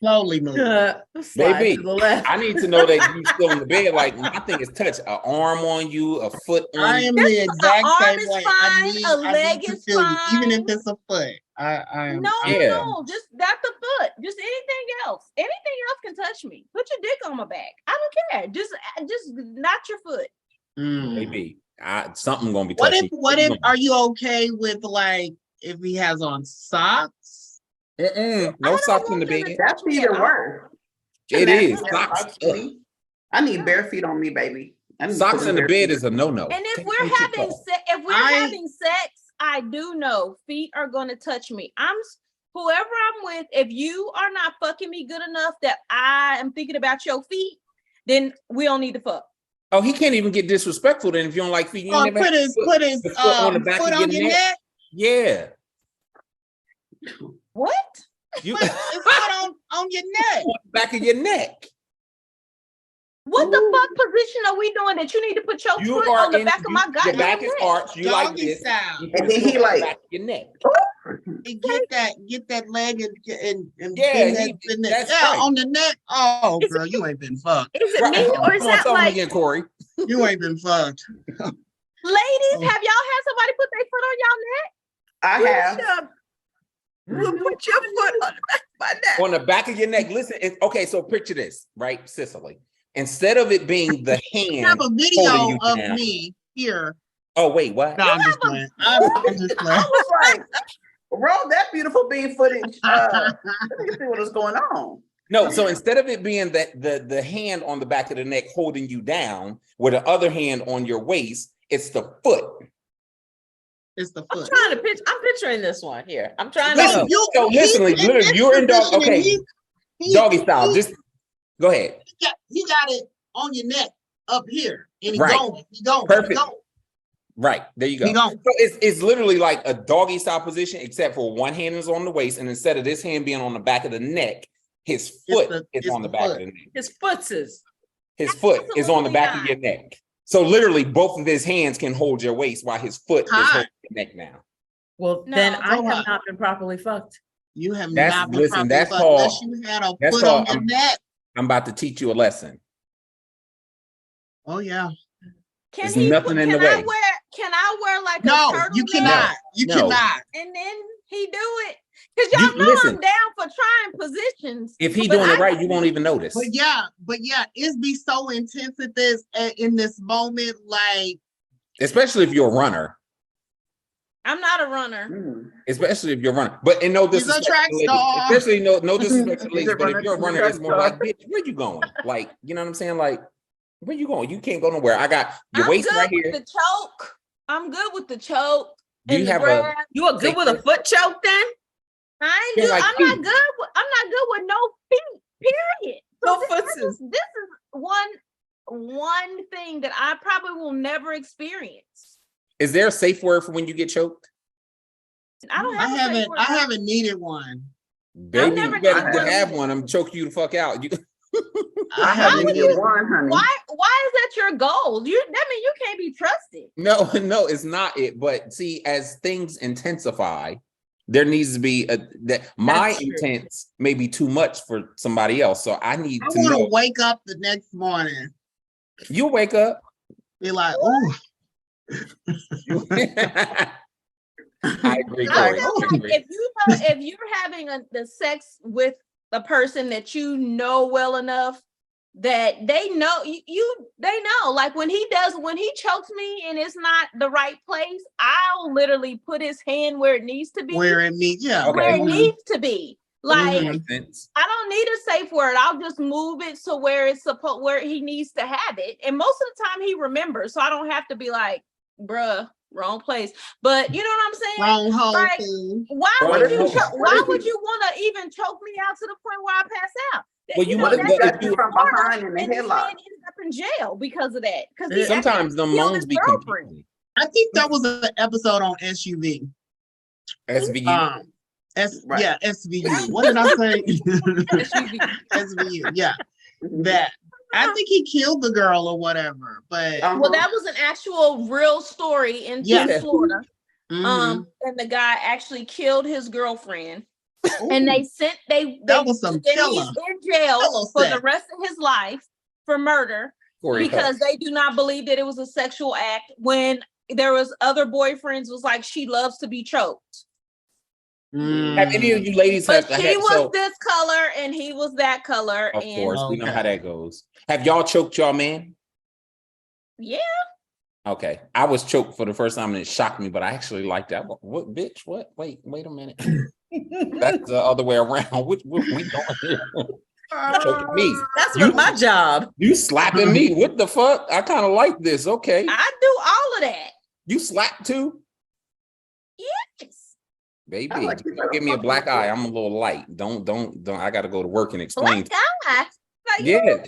Slowly move. Slide Baby, to the left. I need to know that you still in the bed. Like my thing is touch an arm on you, a foot on I you. am the exact arm same is way. fine, a I leg need to is feel you, even if fine. it's a foot. I am. No, Yeah. no, just not the foot. Just anything else. Anything else can touch me. Put your dick on my back. I don't care. Just not your foot. Baby, something gonna be What touching. if? What if? Are you okay with like if he has on socks? No socks in the bed. That's even worse. It is. Socks on me. I need bare feet on me, baby. I need Socks in the bare bed feet. is a no-no. And if Take we're them shit having off. having sex, I do know feet are going to touch me. Whoever I'm with, if you are not fucking me good enough that I am thinking about your feet, then we don't need to fuck. Oh, he can't even get disrespectful then if you don't like feet. You Or ain't never put his foot on the back foot of on your neck. Yeah. What? You Put his foot on your neck. on the back of your neck. What the fuck position are we doing that you need to put your You foot are on the in back of my your goddamn back is neck? arched. You like Doggy this. style. You put And then his foot he on the like- back of your neck. And get that leg and Yeah, bend that that's right. on the neck. Oh, Is girl, you ain't been fucked. Is it Right. me or is Come on, that tell him like again, Corey. You ain't been fucked. Ladies, have y'all had somebody put their foot on y'all neck? I have. Put your foot on the back of my neck. On the back of your neck. Listen, okay, so picture this, right, Cicely? Instead of it being the I hand have a video holding you of down. me here. Oh, wait, what? No, I'm just playing. I'm just playing. I was like, roll that beautiful bean footage. Let me see what is going on. No, so instead of it being the hand on the back of the neck holding you down with the other hand on your waist, it's the foot. It's the I'm foot. trying to I'm picturing this one here. I'm trying Listen, to. so listen, literally, you're in dog. position, Okay, and doggy style. Just go ahead. he got it on your neck up here, and he Right. going. Perfect. Right, there you go. He gone. So it's literally like a doggy style position, except for one hand is on the waist, and instead of this hand being on the back of the neck, his foot is on the back of the neck. His foot's is. His foot is on the Absolutely back of not. your neck. So literally, both of his hands can hold your waist while his foot is holding your neck now. Well, No, then I go have up. not been properly fucked. You have That's- not been listen, properly that's fucked called- unless you had a that's foot on called- your neck. I'm about to teach you a lesson. Oh yeah. There's nothing in the way. Can I wear like a No, turtleneck? you cannot. You No. cannot. And then he do it. Because y'all You- know listen. I'm down for trying positions. If he But doing it I- right, you won't even notice. But yeah, it's be so intense at in this moment, like Especially if you're a runner. I'm not a runner. Especially if you're a runner. But in no He's a disrespect, track to ladies, star. especially no disrespect to He's ladies, a but if runner, you're a he's a runner, track it's more star. like, bitch, where you going? Like, you know what I'm saying? Like, where you going? You can't go nowhere. I got your I'm waist good right with here. the choke. I'm good with the choke. Do you and the have grab. You are good with a foot choke then? I ain't Feel good. like I'm feet. not good. I'm not good with no feet. Period. No this footses. is one thing that I probably will never experience. Is there a safe word for when you get choked? I don't have. a safe word. I haven't needed one. Baby, never you better done to one have either. one. I'm choke you the fuck out. You I haven't needed one, honey. Why is that your goal? That means you can't be trusted. no, it's not it. But see, as things intensify, there needs to be my That's true. intents may be too much for somebody else. So I need I to want know. to wake up the next morning, You wake up. be like, "Ooh, I agree, I Corey. feel I like agree. if you're having the sex with a person that you know well enough that they know they know, like when he chokes me and it's not the right place, I'll literally put his hand where it needs to be, where it means, yeah, Okay. where it Mhm. needs to be. Like Mhm. Makes sense. I don't need a safe word. I'll just move it to where where he needs to have it. And most of the time he remembers, so I don't have to be like, bruh, wrong place. But you know what I'm saying? Wrong hole, Like, fool. Why What would if- you what why if would you- you want to even choke me out to the point where I pass out? Well, you What if But you if got you- you from behind in the and this man headlock? ended up in jail because of that. Because Sometimes the moans be confusing. I think that was an episode on SUV. SVU. Right. Yeah, SVU. What did I say? SVU. SVU. Yeah, Mhm. that. I think he killed the girl or whatever, but Well, that was an actual real story in Yes. Florida. mhm. And the guy actually killed his girlfriend, and Ooh, they sent that was some and he's killer in jail for the sex. rest of his life for murder Corey because Huff. they do not believe that it was a sexual act. When there was other boyfriends was like, she loves to be choked. Have any of you ladies But have she had was so? this color and he was that color. Of And course, we know how Okay. that goes. Have y'all choked y'all man? yeah, Okay, I was choked for the first time and it shocked me, but I actually liked that. What bitch? What? Wait a minute. That's the other way around. What we doing here? You choking me. That's You- my job. You slapping me? What the fuck? I kind of like this. Okay, I do all of that. you slap too, Yes. baby. I like you. Don't give me a black eye. I'm a little light. Don't. I got to go to work and explain. Black eye. Like, Yeah. you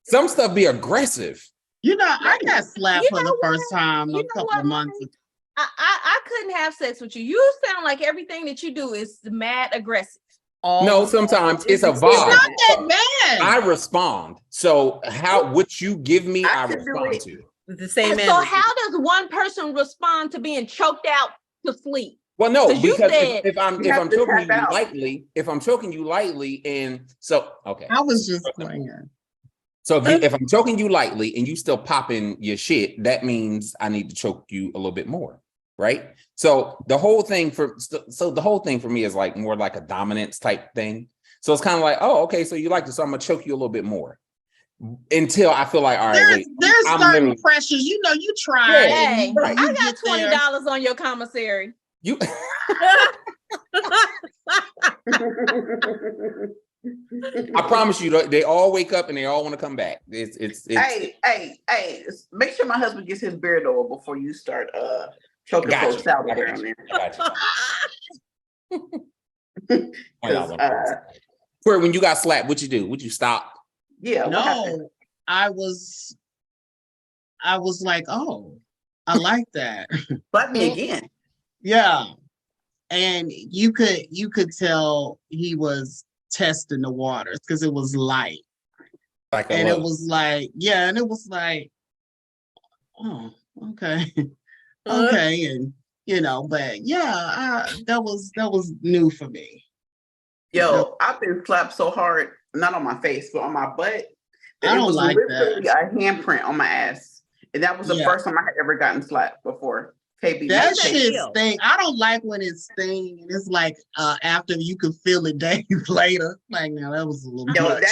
Some stuff be aggressive. You know, I got slapped You for the know first time You a know couple what, of months ago. I couldn't have sex with you. You sound like everything that you do is mad aggressive. No, sometimes it's a It's vibe. not that bad. I respond. So how what you give me, I could do respond it. to. The same And so energy. how does one person respond to being choked out to sleep? Well, no, 'Cause you because said if I'm you have to choking tap you out. lightly, and so okay. I was just playing. So if I'm choking you lightly and you still popping your shit, that means I need to choke you a little bit more, right? So the whole thing for me is like more like a dominance type thing. So it's kind of like, oh, okay, so you like this, so I'm gonna choke you a little bit more until I feel like, all right, wait, There's I'm certain literally- pressures. You know, you try. Yeah, hey, and right. you I got get there. $20 on your commissary. you. I promise you, they all wake up and they all want to come back. It's Hey, make sure my husband gets his beard oil before you start choking Gotcha. folks out I got around you. there. Gotcha. Corey, when you got slapped, what you do? Would you stop? Yeah, what happened? No, I was like, oh, I like that. Slap me again. Yeah. And you could tell he was testing the waters because it was light. Like And it was like, yeah, and it was like, oh, okay. Okay. And but yeah, that was new for me. Yo, I've been slapped so hard, not on my face, but on my butt. I It don't was like literally a handprint on my ass. And that was the Yeah. first time I had ever gotten slapped before. KB, That make shit feel? sting. I don't like when it sting and it's like after you can feel it days later. Like now that was a little Yo, much.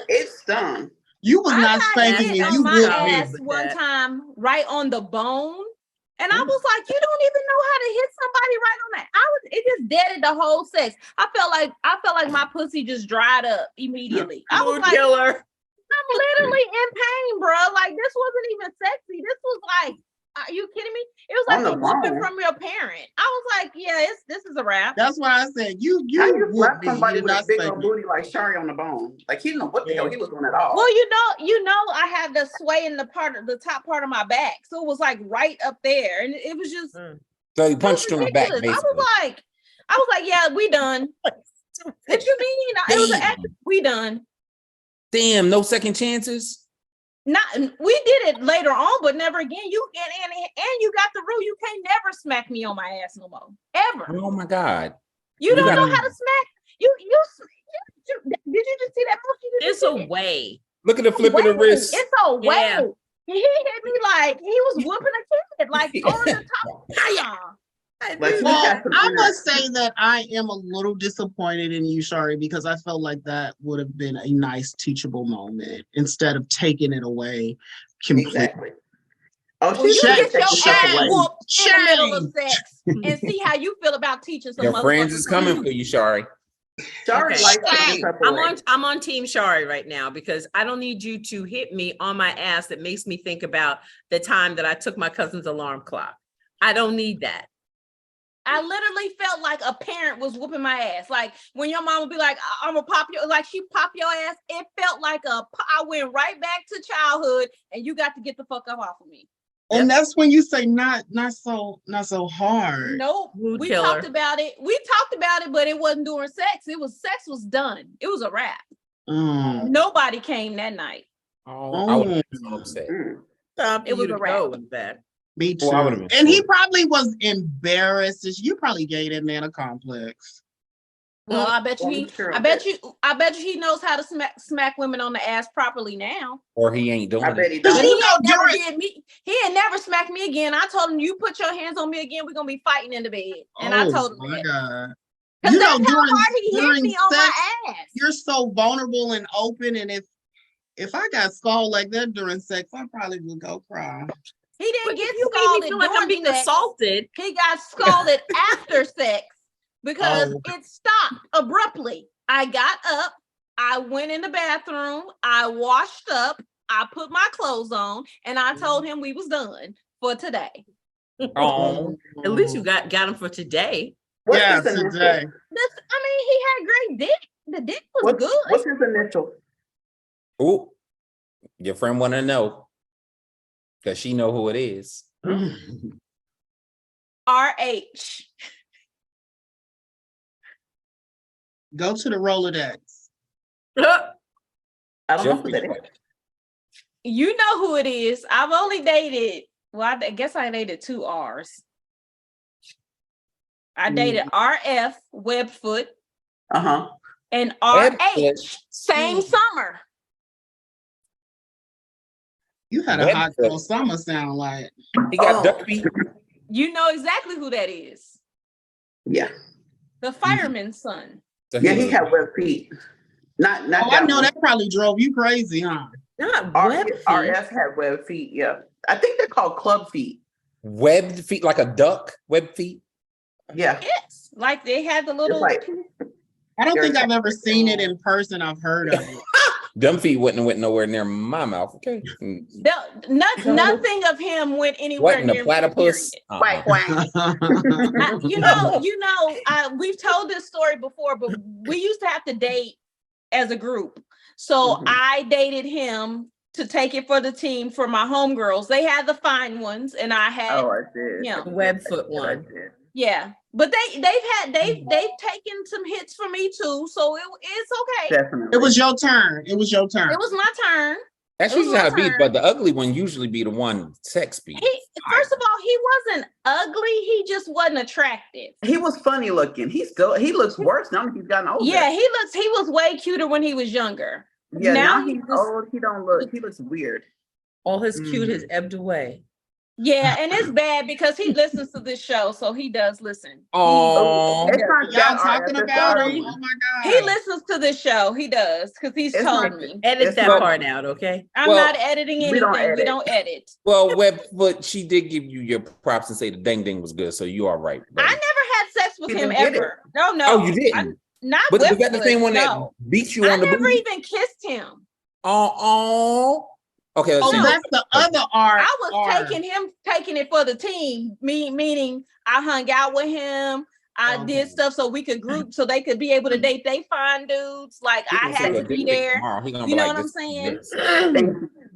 it stung. You was I not got spanking hit me. on You my whooped me. ass one time right on the bone. And I was like, you don't even know how to hit somebody right on that. It just deaded the whole sex. I felt like my pussy just dried up immediately. I was Mood like, killer. I'm literally in pain, bro. Like this wasn't even sexy. This was like, are you kidding me? It was On like the a whooping bone. from your parent. I was like, yeah, this is a wrap. That's why I said you How you slap whooped me. somebody You're with a not big old spanking. booty like Shari on the bone? Like he didn't know what the hell he was doing at all. Well, you know, I have the sway in the top part of my back, so it was like right up there, and it was just So he punched you in the back, ridiculous. basically. I was like, yeah, we done. What you mean? It was an act. We done. Damn, no second chances. Not we did it later on, but never again. You and you got the rule. You can't never smack me on my ass no more, ever. Oh my God. You don't gotta- know how to smack. You did you just see that motion? It's a way. Look at the flip of the wrist. It's a way. Yeah. He hit me like he was whooping a kid, like on the top. Yeah. Like, Well, got some I inner- must say that I am a little disappointed in you, Shari, because I felt like that would have been a nice teachable moment instead of taking it away completely. Exactly. Oh, Well, you Shame. get your ass Shame. whooped in the middle of Shame. sex and see how you feel about teaching some Your friends motherfuckers is coming something. for you, Shari. Shari Okay. likes taking stuff away. I'm on Team Shari right now because I don't need you to hit me on my ass that makes me think about the time that I took my cousin's alarm clock. I don't need that. I literally felt like a parent was whooping my ass. Like when your mom would be like, I'm gonna pop your, like she pop your ass. It felt like I went right back to childhood and you got to get the fuck up off of me. And that's when you say not so hard. Nope. Mood We killer. talked about it. But it wasn't during sex. Sex was done. It was a wrap. Nobody came that night. I would have been so upset. It was a wrap. Me too. Well, I would've been And he sure. probably was embarrassed. You probably gave that man a complex. Well, I bet you he knows how to smack women on the ass properly now. Or he ain't doing I bet it. he But does. he ain't never smacked me again. I told him, you put your hands on me again, we're gonna be fighting in the bed. And I told him my that. God. Because that's how hard he hit me on my ass. You're so vulnerable and open, and if I got scalded like that during sex, I probably would go cry. He didn't get You made me scalded feel like I'm being sex. assaulted. He got scalded after sex because it stopped abruptly. I got up, I went in the bathroom, I washed up, I put my clothes on, and I told him we was done for today. Oh, At least you got him for today. What's Yeah, his initial? today. He had great dick. The dick was good. What's his initial? ooh, your friend want to know because she know who it is. RH. Go to the Rolodex. I don't know who that is. You know who it is. I've only dated, well, I guess I dated 2 R's. I dated RF, Webfoot, and RH, same summer. You had a hot girl summer sound like. He got duck feet. You know exactly who that is. Yeah. The fireman's son. So Yeah, he had web feet. Not I know that probably drove you crazy, huh? Not web feet. RF had web feet, yeah. I think they're called club feet. Webbed feet like a duck, web feet. Yeah. Yes. Like they had the little. Like, I don't think I've ever seen it in person. I've heard of it. Them feet wouldn't have went nowhere near my mouth. Okay. Nothing of him went anywhere What in the near platypus? quack, quack. We've told this story before, but we used to have to date as a group. So I dated him to take it for the team for my homegirls. They had the fine ones, and I had Webfoot one. Yeah, but they've taken some hits for me too, so it's okay. Definitely. It was your turn. It was my turn. That's usually how it be, but the ugly one usually be the one sex beat. First of all, he wasn't ugly. He just wasn't attractive. He was funny looking. He looks worse now that he's gotten older. Yeah, he was way cuter when he was younger. Yeah, now he's old. He looks weird. All his cute has ebbed away. Yeah, and it's bad because he listens to this show, so he does listen. Oh, y'all talking about him? Oh my God. He listens to this show. He does because he's told me. Edit that part out, okay? I'm not editing anything. We don't edit. Well, Webfoot, she did give you your props and say the ding ding was good, so you are right. I never had sex with him ever. No. Oh, you didn't? Not but Webfoot, was that the same one that beat you on the booty? I never even kissed him. Okay, that's the other R. I was taking it for the team, meaning I hung out with him. I did stuff so we could group, so they could be able to date they fine dudes. Like I had to be there. You know what I'm saying?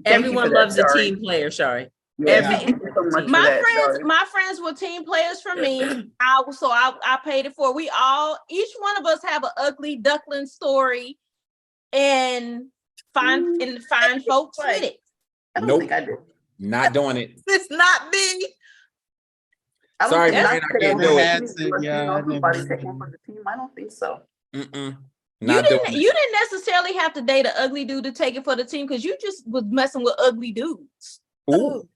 Everyone loves a team player, Shari. Yeah. My friends were team players for me. I paid it for. Each one of us have an ugly duckling story, and find folks with it. I don't think I do. Not doing it. It's not me. Sorry, man, I can't do it. Nobody take one for the team. I don't think so. You didn't necessarily have to date an ugly dude to take it for the team because you just was messing with ugly dudes. Ooh.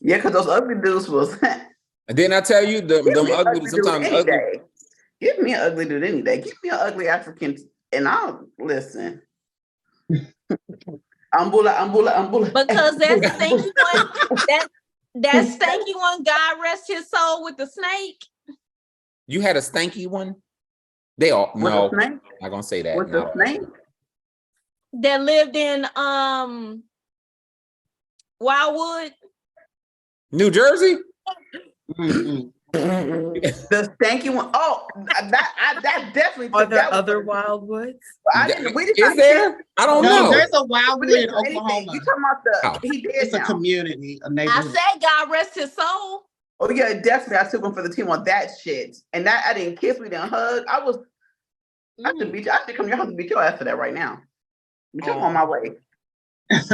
Yeah, because those ugly dudes was. And then I tell you, them ugly sometimes ugly. Day. Give me an ugly dude any day. Give me an ugly African, and I'll listen. Ambula. Because that stanky one, that stanky one, God rest his soul, with the snake. You had a stanky one? They all no. I'm not gonna say that. With the snake? That lived in Wildwood, New Jersey. The stanky one. Oh, that definitely. Are there that other wildwoods? Is there? I don't No, know. there's a Wildwood in Oklahoma. You talking about he did It's now. a community, a I neighborhood. said God rest his soul. Oh yeah, definitely. I took one for the team on that shit, and that I didn't kiss, we didn't hug. I should beat you. I should come to your house and beat your ass for that right now. I'm on my way. That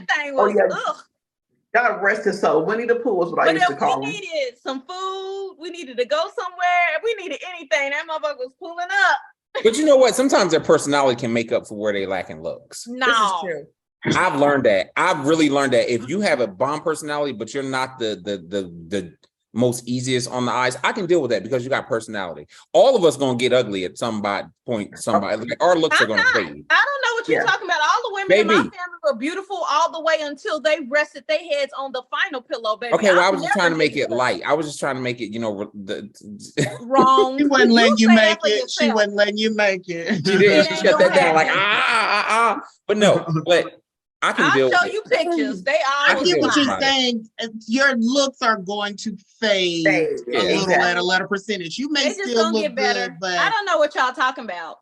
thing was. Ugh. God rest his soul. Winnie the Pooh was what I used to call him. We needed some food. We needed to go somewhere. We needed anything. That motherfucker was pulling up. But you know what? Sometimes their personality can make up for where they lack in looks. No. This is true. I've learned that. I've really learned that if you have a bomb personality, but you're not the most easiest on the eyes, I can deal with that because you got personality. All of us gonna get ugly at some point. Like our looks are gonna fade. I don't know what you're talking about. All the women in my family were beautiful all the way until they rested their heads on the final pillow, baby. Okay, well, I was just trying to make it light. I was just trying to make it, wrong. She wasn't letting you make it. She wasn't letting you make it. She did. She shut that down like But no, but I can I'll show you pictures. They all. I get what you're saying. Your looks are going to fade a little at a letter percentage. You may still look good, but I don't know what y'all talking about.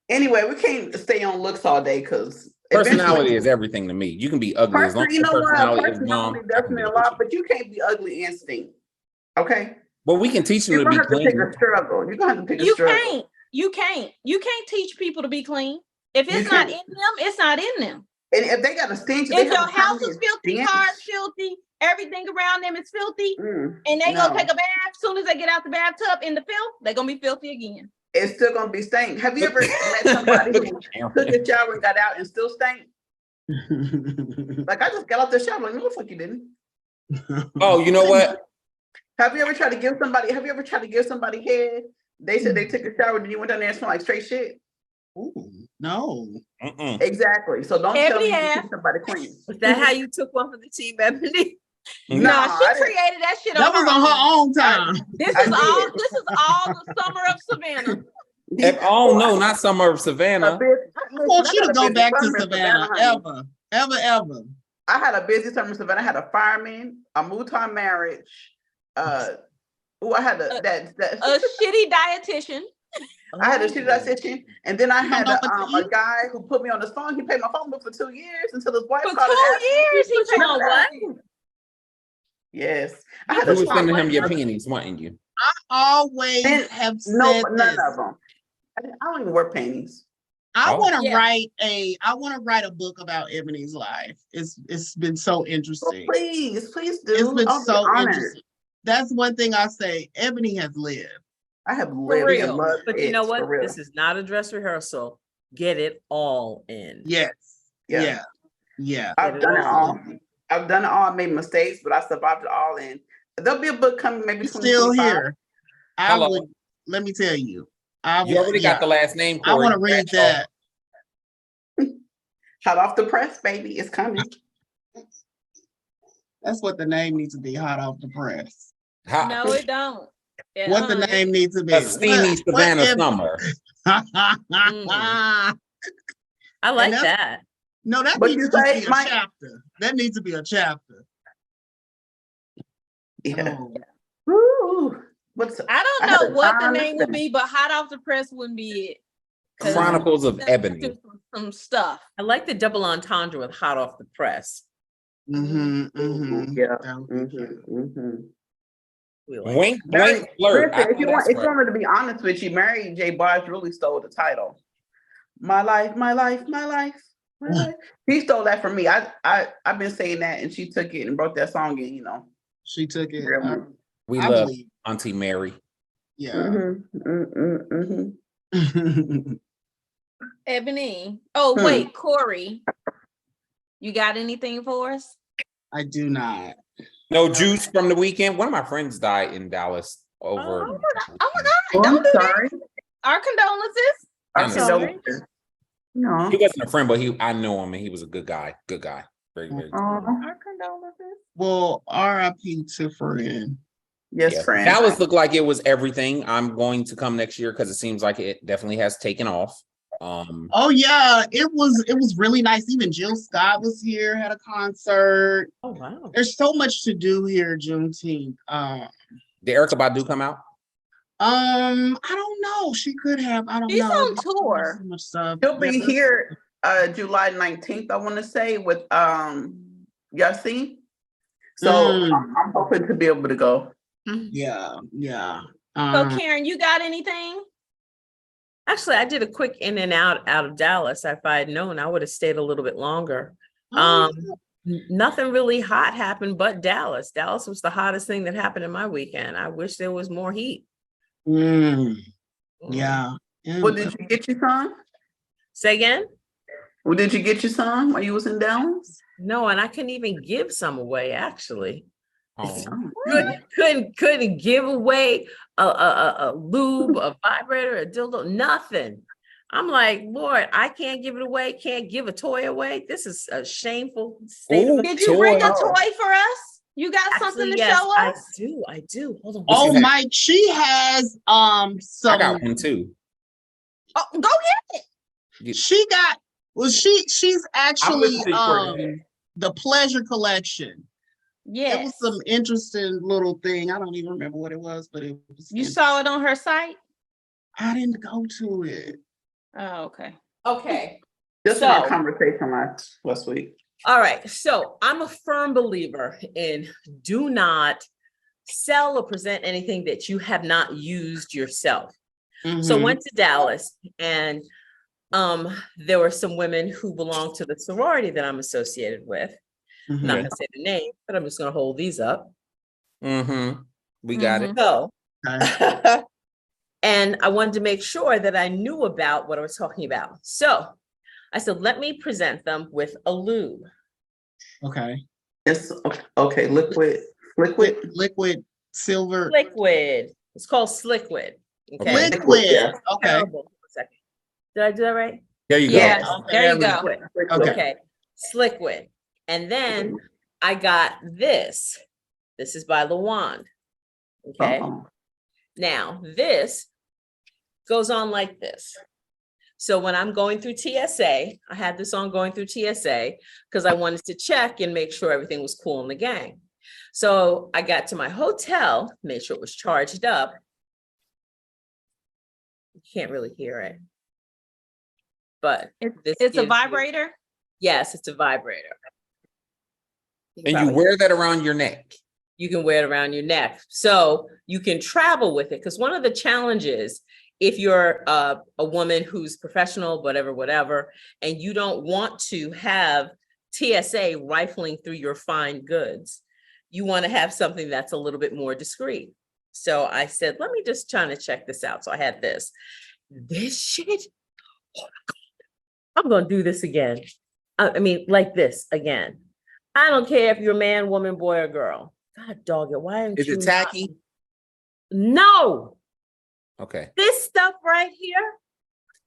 Anyway, we can't stay on looks all day because personality is everything to me. You can be ugly as long as your personality is bomb. Definitely a lot, but you can't be ugly and stink. Okay. Well, we can teach them to be clean. You're gonna have to pick a struggle. You can't teach people to be clean. If it's not in them, it's not in them. And if they got a stench, if your house is filthy, car's filthy, everything around them is filthy, and they go take a bath, as soon as they get out the bathtub in the filth, they're gonna be filthy again. It's still gonna be stank. Have you ever met somebody who took a shower and got out and still stank? Like I just got out the shower, like, no, the fuck you didn't. Oh, you know what? Have you ever tried to give somebody head? They said they took a shower, then you went down there and smelled like straight shit. Ooh, no. Exactly. So don't tell me you keep somebody clean. Was that how you took one for the team, Ebony? No, she created that shit. That was on her own time. This is all the summer of Savannah. No, not summer of Savannah. I want you to go back to Savannah ever. I had a busy summer in Savannah. I had a fireman, a Mouton marriage. I had a shitty dietitian. I had a shitty dietitian, and then I had a guy who put me on his phone. He paid my phone bill for 2 years until his wife. For 2 years, he paid on what? Yes, I had to send him your pennies, wanting you. I always have said none of them. I don't even wear panties. I want to write a book about Ebony's life. It's been so interesting. Well, please do. It's been so interesting. That's one thing I say. Ebony has lived. I have lived. But you know what? This is not a dress rehearsal. Get it all in. Yes. Yeah. I've done it all. I made mistakes, but I survived it all. And there'll be a book coming. Maybe still here. Let me tell you. You already got the last name. Corry. I want to read that. Hot off the press, baby. It's coming. That's what the name needs to be. Hot off the press. No, it don't. What the name needs to be? A steamy Savannah summer. I like that. No, that needs to be a chapter. That needs to be a chapter. Yeah. Oh. I don't know what the name would be, but Hot Off the Press wouldn't be it. Chronicles of Ebony. Some stuff. I like the double entendre with Hot Off the Press. Yeah. Wink, wink, flirt. If you want me to be honest with you, Mary J. Blige really stole the title. My life, my life, my life. He stole that from me. I've been saying that, and she took it and wrote that song in. She took it. We love Auntie Mary. Yeah. Ebony. Oh wait, Corry. You got anything for us? I do not. No juice from the weekend. One of my friends died in Dallas over. Oh my God! Don't do that. Our condolences. I'm sorry. No, he wasn't a friend, but I know him, and he was a good guy. Good guy. Very, very good. Our condolences. Well, R.I.P. to friend. Yes, friend. Dallas looked like it was everything. I'm going to come next year because it seems like it definitely has taken off. Oh yeah, it was really nice. Even Jill Scott was here, had a concert. Oh wow. There's so much to do here Juneteenth. Did Erykah Badu come out? I don't know. She could have. I don't She's know. on tour. So much stuff. He'll be here July 19th, I want to say, with Yassin. So I'm hoping to be able to go. Yeah. So Karen, you got anything? Actually, I did a quick in and out of Dallas. If I had known, I would have stayed a little bit longer. Nothing really hot happened but Dallas. Dallas was the hottest thing that happened in my weekend. I wish there was more heat. Yeah. What did you get your son? Say again? What did you get your son while you was in Dallas? No, and I couldn't even give some away, actually. Oh. Couldn't give away a lube, a vibrator, a dildo, nothing. I'm like, Lord, I can't give it away, can't give a toy away. This is a shameful state of Did you bring a toy for us? You got something to show us? I do. Hold on. Oh, Mike, she has some. I got one too. Oh, go get it. She's actually the Pleasure Collection. Yes. It was some interesting little thing. I don't even remember what it was, but it was. You saw it on her site? I didn't go to it. Oh, okay. Okay. This was our conversation last week. All right. So I'm a firm believer in do not sell or present anything that you have not used yourself. So went to Dallas and there were some women who belong to the sorority that I'm associated with. I'm not gonna say the name, but I'm just gonna hold these up. We got it. So, and I wanted to make sure that I knew about what I was talking about. So I said, let me present them with a lube. Okay. It's okay. Liquid, silver. Liquid. It's called Sliquid. Okay. Liquid. Okay. Did I do that right? There you go. There you go. Okay. Sliquid. And then I got this. This is by LaWand. Okay. Now this goes on like this. So when I'm going through TSA, I had this on going through TSA because I wanted to check and make sure everything was cool in the gang. So I got to my hotel, made sure it was charged up. You can't really hear it. But it's a vibrator? Yes, it's a vibrator. And you wear that around your neck. You can wear it around your neck. So you can travel with it. Because one of the challenges, if you're a woman who's professional, whatever, and you don't want to have TSA rifling through your fine goods, you want to have something that's a little bit more discreet. So I said, let me just try to check this out. So I had this shit. Oh my God. I'm going to do this again. I mean, like this again. I don't care if you're a man, woman, boy, or girl. God dog it. Why is it tacky? No. Okay. This stuff right here,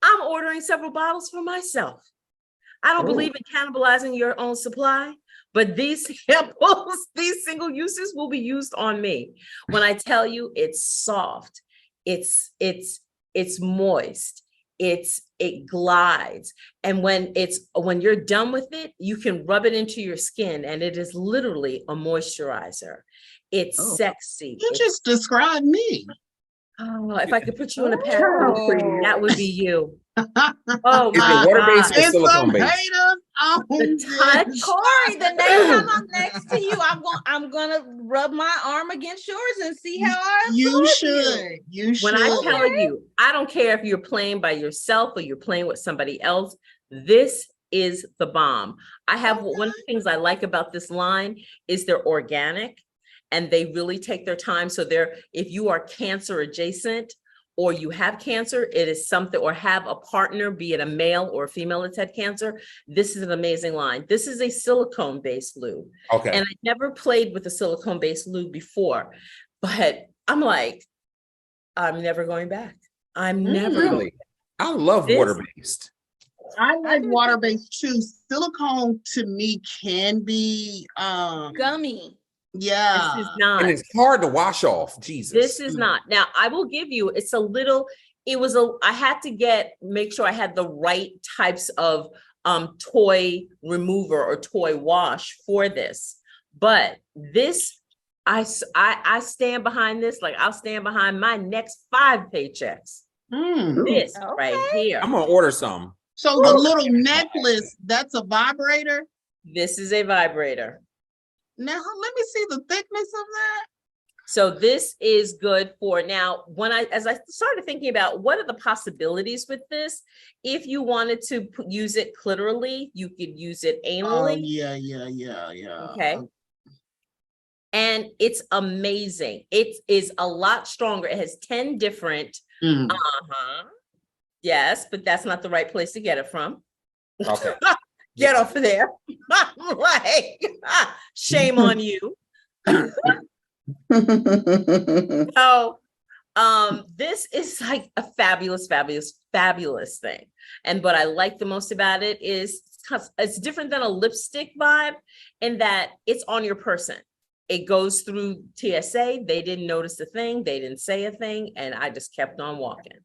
I'm ordering several bottles for myself. I don't believe in cannibalizing your own supply, but these samples, these single uses will be used on me. When I tell you it's soft, it's moist, it glides. And when you're done with it, you can rub it into your skin and it is literally a moisturizer. It's sexy. You just described me. Oh, if I could put you in a pack, that would be you. Oh, is it water-based or silicone-based? Corry, the next time I'm next to you, I'm gonna rub my arm against yours and see how I absorb you should. When I tell you, I don't care if you're playing by yourself or you're playing with somebody else. This is the bomb. I have one of the things I like about this line is they're organic and they really take their time. So if you are cancer adjacent or you have cancer, it is something, or have a partner, be it a male or a female that's had cancer, this is an amazing line. This is a silicone-based lube. Okay. And I never played with a silicone-based lube before, but I'm like, I'm never going back. I'm never going back. I love water-based. I like water-based too. Silicone to me can be gummy. Yeah. This is not. And it's hard to wash off. Jesus. This is not. Now, I will give you, it's a little I had to make sure I had the right types of toy remover or toy wash for this. But this, I stand behind this, like I'll stand behind my next 5 paychecks. This right here. I'm gonna order some. So the little necklace, that's a vibrator? This is a vibrator. Now, let me see the thickness of that. So this is good for now. As I started thinking about what are the possibilities with this, if you wanted to use it clitorally, you could use it anally. Yeah. Okay. And it's amazing. It is a lot stronger. It has 10 different. Yes, but that's not the right place to get it from. Okay. Get off of there. Like, shame on you. So this is like a fabulous thing. And what I like the most about it is it's different than a lipstick vibe in that it's on your person. It goes through TSA. They didn't notice a thing. They didn't say a thing. And I just kept on walking.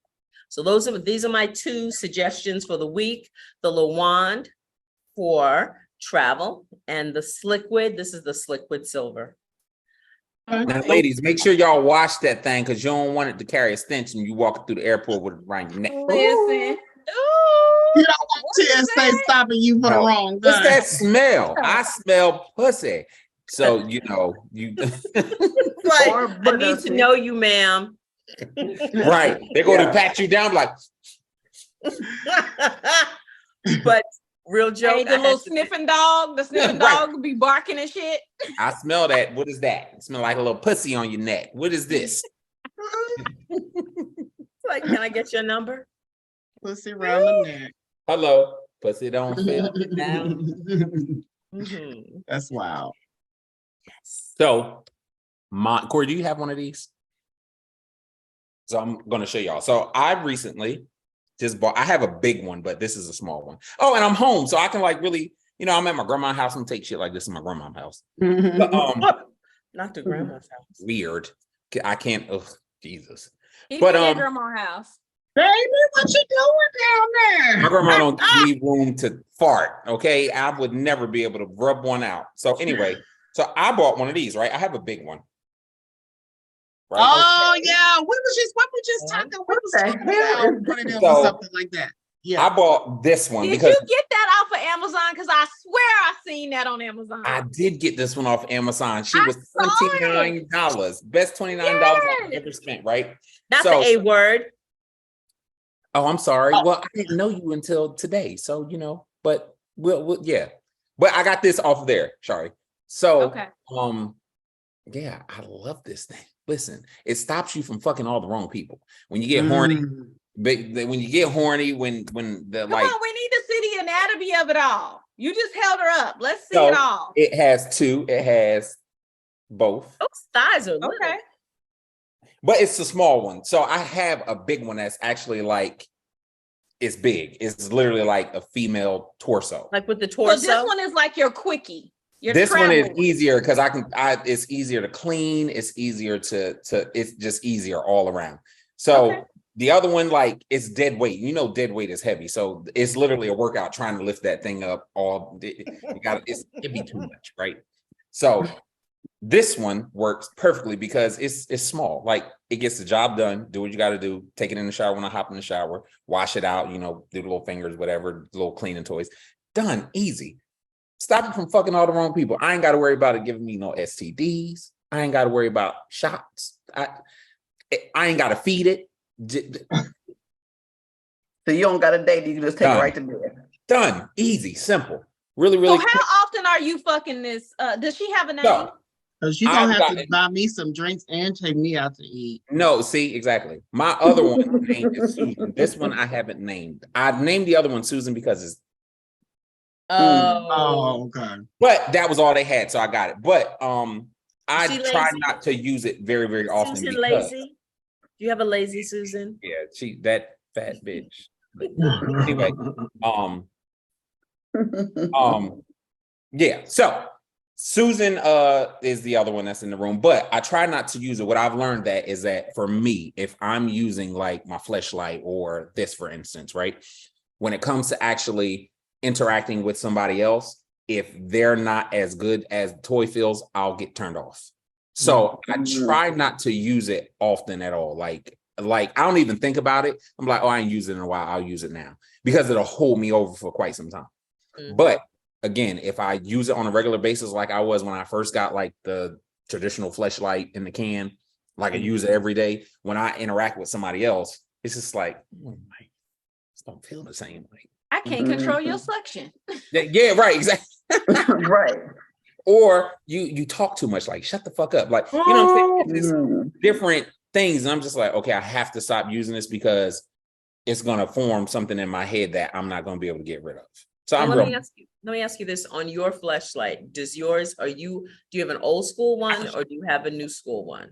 So these are my 2 suggestions for the week. The Lawand for travel and the Sliquid. This is the Sliquid Silver. Now, ladies, make sure y'all wash that thing because you don't want it to carry a stench and you walking through the airport with it around your neck. Listen. You don't want TSA stopping you for the wrong thing. What's that smell? I smell pussy. So, you Like, I need to know you, ma'am. Right. They're going to pat you down like. But real joke. Hey, the little sniffing dog will be barking and shit. I smell that. What is that? It smells like a little pussy on your neck. What is this? Like, can I get your number? Pussy around the neck. Hello. Pussy don't feel. That's wild. So, Corey, do you have one of these? So I'm going to show y'all. So I recently just bought, I have a big one, but this is a small one. Oh, and I'm home. So I can like really, I'm at my grandma's house and take shit like this in my grandma's house. But, not the grandma's house. Weird. I can't, Jesus. He's But at grandma's house. Baby, what you doing down there? My grandma don't leave room to fart. Okay. I would never be able to rub one out. So anyway, so I bought one of these, right? I have a big one. Right? Oh yeah, we were just talking. What was that? So, something like that. Yeah, I bought this one. Did you get that off of Amazon? Because I swear I seen that on Amazon. I did get this one off Amazon. She was $29. Best $29 I've ever spent. Right? Not the A word. Oh, I'm sorry. Oh. Well, I didn't know you until today, so But we'll yeah. But I got this off of there. Sorry. So okay. Yeah, I love this thing. Listen, it stops you from fucking all the wrong people. When you get horny, when you get horny, when the Come on, we need to see the anatomy of it all. You just held her up. Let's see it all. It has 2. It has both. Those thighs are little. Okay. But it's a small one. So I have a big one that's actually like, it's big. It's literally like a female torso. Like with the torso? So this one is like your quickie. This one is easier because it's easier to clean. It's easier to it's just easier all around. So the other one, like, it's dead weight. Dead weight is heavy. So it's literally a workout trying to lift that thing up. It'd be too much, right? So this one works perfectly because it's small. Like, it gets the job done. Do what you got to do. Take it in the shower when I hop in the shower. Wash it out. Do the little fingers, whatever, little cleaning toys. Done. Easy. Stop it from fucking all the wrong people. I ain't got to worry about it giving me no STDs. I ain't got to worry about shots. I ain't got to feed it. So you don't got a date. You can just take it right to bed. Done. Easy. Simple. Really, really. So how often are you fucking this? Does she have a name? No. Because you're going to have to buy me some drinks and take me out to eat. No, see, exactly. My other one name is Susan. This one I haven't named. I've named the other one Susan because it's okay. But that was all they had, so I got it. But I try not to use it very, very often. Susan lazy? Do you have a lazy Susan? Yeah, that fat bitch. Anyway, yeah. So Susan is the other one that's in the room, but I try not to use it. What I've learned that is that for me, if I'm using like my fleshlight or this, for instance, right? When it comes to actually interacting with somebody else, if they're not as good as the toy feels, I'll get turned off. So I try not to use it often at all. Like I don't even think about it. I'm like, oh, I ain't used it in a while. I'll use it now because it'll hold me over for quite some time. But again, if I use it on a regular basis, like I was when I first got like the traditional fleshlight in the can, like I use it every day. When I interact with somebody else, it's just like, just don't feel the same. Like I can't control your suction. yeah, right, exactly. Right. Or you talk too much, like shut the fuck up. Like, you know what I'm saying? It's just different things. And I'm just like, okay, I have to stop using this because it's gonna form something in my head that I'm not gonna be able to get rid of. So well, let me ask you this on your fleshlight. Do you have an old school one or do you have a new school one?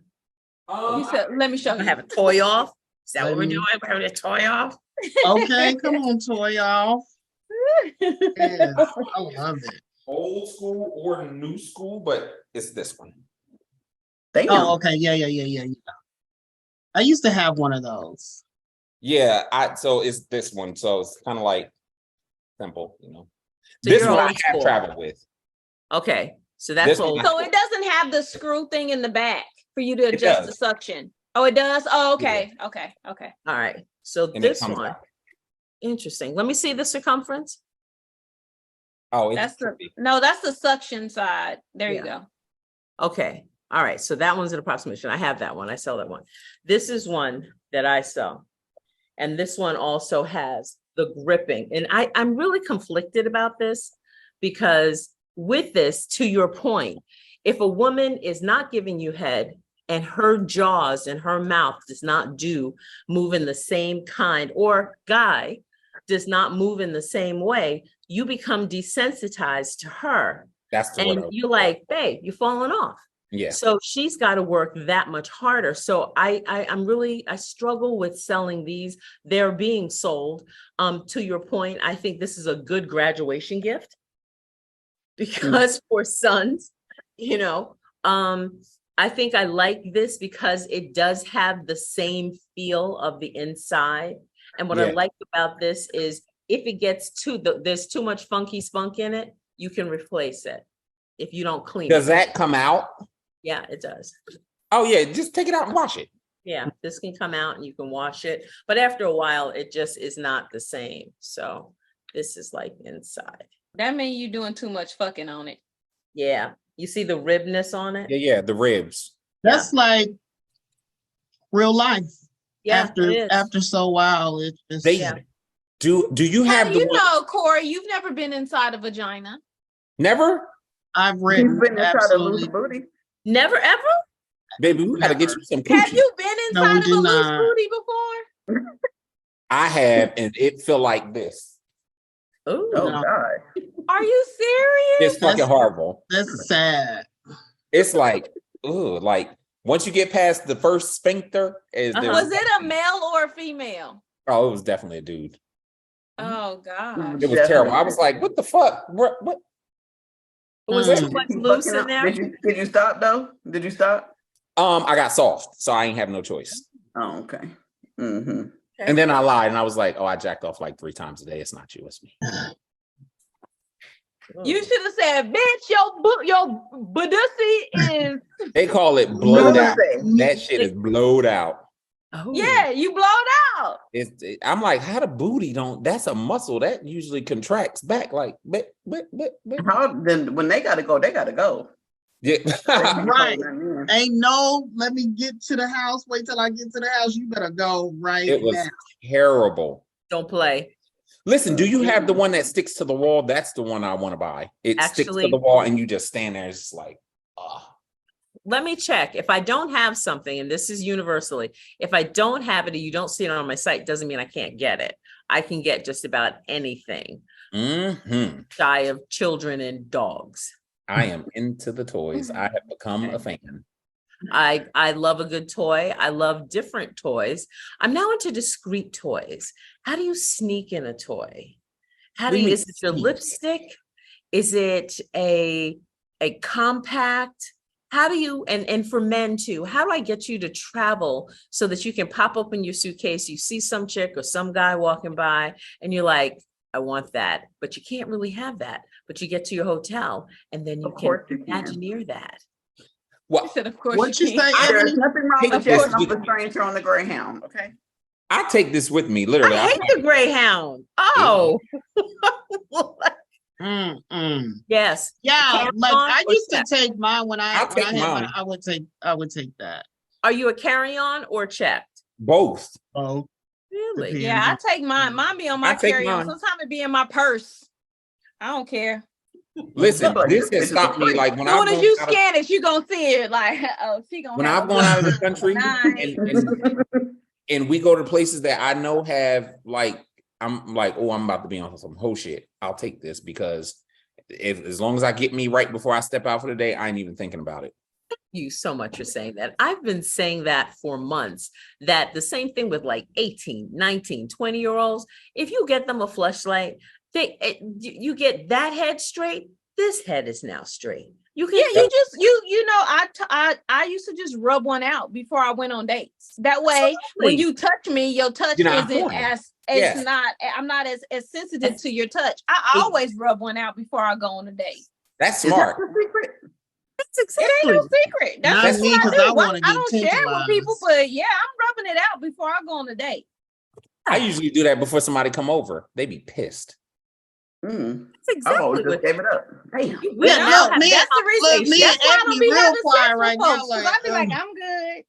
Let me show you. Have a toy off? Is that what we're doing? We're having a toy off? Okay, come on, toy off. Yeah, I love it. Old school or new school, but it's this one. Damn. Oh, okay. Yeah. I used to have one of those. Yeah, so it's this one. So it's kind of like simple, you know. So This you're one I old have school. traveled with. Okay, so that's This old. one So it doesn't have the screw thing in the back for you to adjust the does. suction. Oh, it does? Oh, okay. Okay. All right, so And it this comes one, out. interesting. Let me see the circumference. Oh, That's the suction side. There you go. Okay, all right, so that one's an approximation. I have that one. I sell that one. This is one that I sell. And this one also has the gripping. And I'm really conflicted about this because with this, to your point, if a woman is not giving you head and her jaws and her mouth does not move in the same kind, or guy does not move in the same way, you become desensitized to her. that's the and you're like, babe, you're falling off. Yeah. So she's got to work that much harder. So I struggle with selling these. They're being sold. To your point, I think this is a good graduation gift because for sons, you know, I think I like this because it does have the same feel of the inside. And what I like about this is if it gets there's too much funky spunk in it, you can replace it if you don't clean it. Does that come out? Yeah, it does. Oh yeah, just take it out and wash it. Yeah, this can come out and you can wash it, but after a while, it just is not the same. So this is like inside. That means you're doing too much fucking on it. Yeah, you see the ribness on it? Yeah, the ribs. That's like real life. Yeah, after so while, it just Do you have the you know, Corey, you've never been inside a vagina. Never? I've read absolutely. Booty. Never ever? Baby, we gotta get you some coochie. Have you been inside of a loose booty before? I have, and it feel like this. Oh God. Are you serious? It's fucking horrible. That's sad. It's like, ooh, like once you get past the first sphincter, Was it a male or a female? Oh, it was definitely a dude. Oh God. It was terrible. I was like, what the fuck? What? Was too much loose in there? Did you stop though? Did you stop? I got soft, so I ain't have no choice. Oh, okay. Mm-hmm. And then I lied and I was like, oh, I jacked off like 3 times a day. It's not you, it's me. You should have said, bitch, your budussy is. They call it blowed out. That shit is blowed out. Oh. Yeah, you blowed out. I'm like, how the booty don't? That's a muscle that usually contracts back. Like, but. How then? When they gotta go, they gotta go. Yeah, right. Ain't no. Let me get to the house. Wait till I get to the house. You better go right. It was now. terrible. Don't play. Listen, do you have the one that sticks to the wall? That's the one I want to buy. It sticks to the wall, and you just stand there. It's just like, Let me check. If I don't have something, and this is universally, if I don't have it and you don't see it on my site, doesn't mean I can't get it. I can get just about anything. Shy of children and dogs. I am into the toys. I have become a fan. I love a good toy. I love different toys. I'm now into discreet toys. How do you sneak in a toy? Is it your lipstick? Is it a a compact? How do you, and for men too, how do I get you to travel so that you can pop open your suitcase, you see some chick or some guy walking by and you're like, I want that, but you can't really have that, but you get to your hotel and then you can imagineer that. Well, said, of course What you say, There's Ebony? nothing wrong with this getting off a stranger on the Greyhound, okay? I take this with me, literally. I hate the Greyhound. Oh. Yes. Yeah, like I or used to check? take mine when I I'll take had mine. mine. I would take that. Are you a carry-on or checked? Both. Oh, Really? Depends. Yeah, I take mine. Mine be on I my take carry-on. mine. Sometimes it be in my purse. I don't care. Listen, But this this has is stopped me. free. Like when As soon I've as you gone out of, scan it, you gonna see it. Like, oh, she gonna. when have I've a gone out of the good country night. and we go to places that I know have like, I'm like, oh, I'm about to be on some whole shit. I'll take this because as long as I get me right before I step out for the day, I ain't even thinking about it. You so much for saying that. I've been saying that for months, that the same thing with like 18, 19, 20-year-olds. If you get them a fleshlight, you get that head straight, this head is now straight. You can Yeah, you know, I used to just rub one out before I went on dates. That way, when you touch me, your touch You're not isn't horny. as Yeah. I'm not as sensitive to your touch. I always rub one out before I go on a date. That's Is that smart. the secret? That's It ain't no secret. Not That's me, what 'cause I do. I wanna I get don't share it with people, tantalized. but yeah, I'm rubbing it out before I go on a date. I usually do that before somebody come over. They be pissed. Mm. That's I've always exactly just what gave it up. Damn. we Yeah, now look, have me that and- look, conversation. me That's why I don't Ebony be real having quiet sex with right now, folks, 'cause like, I be like, I'm good.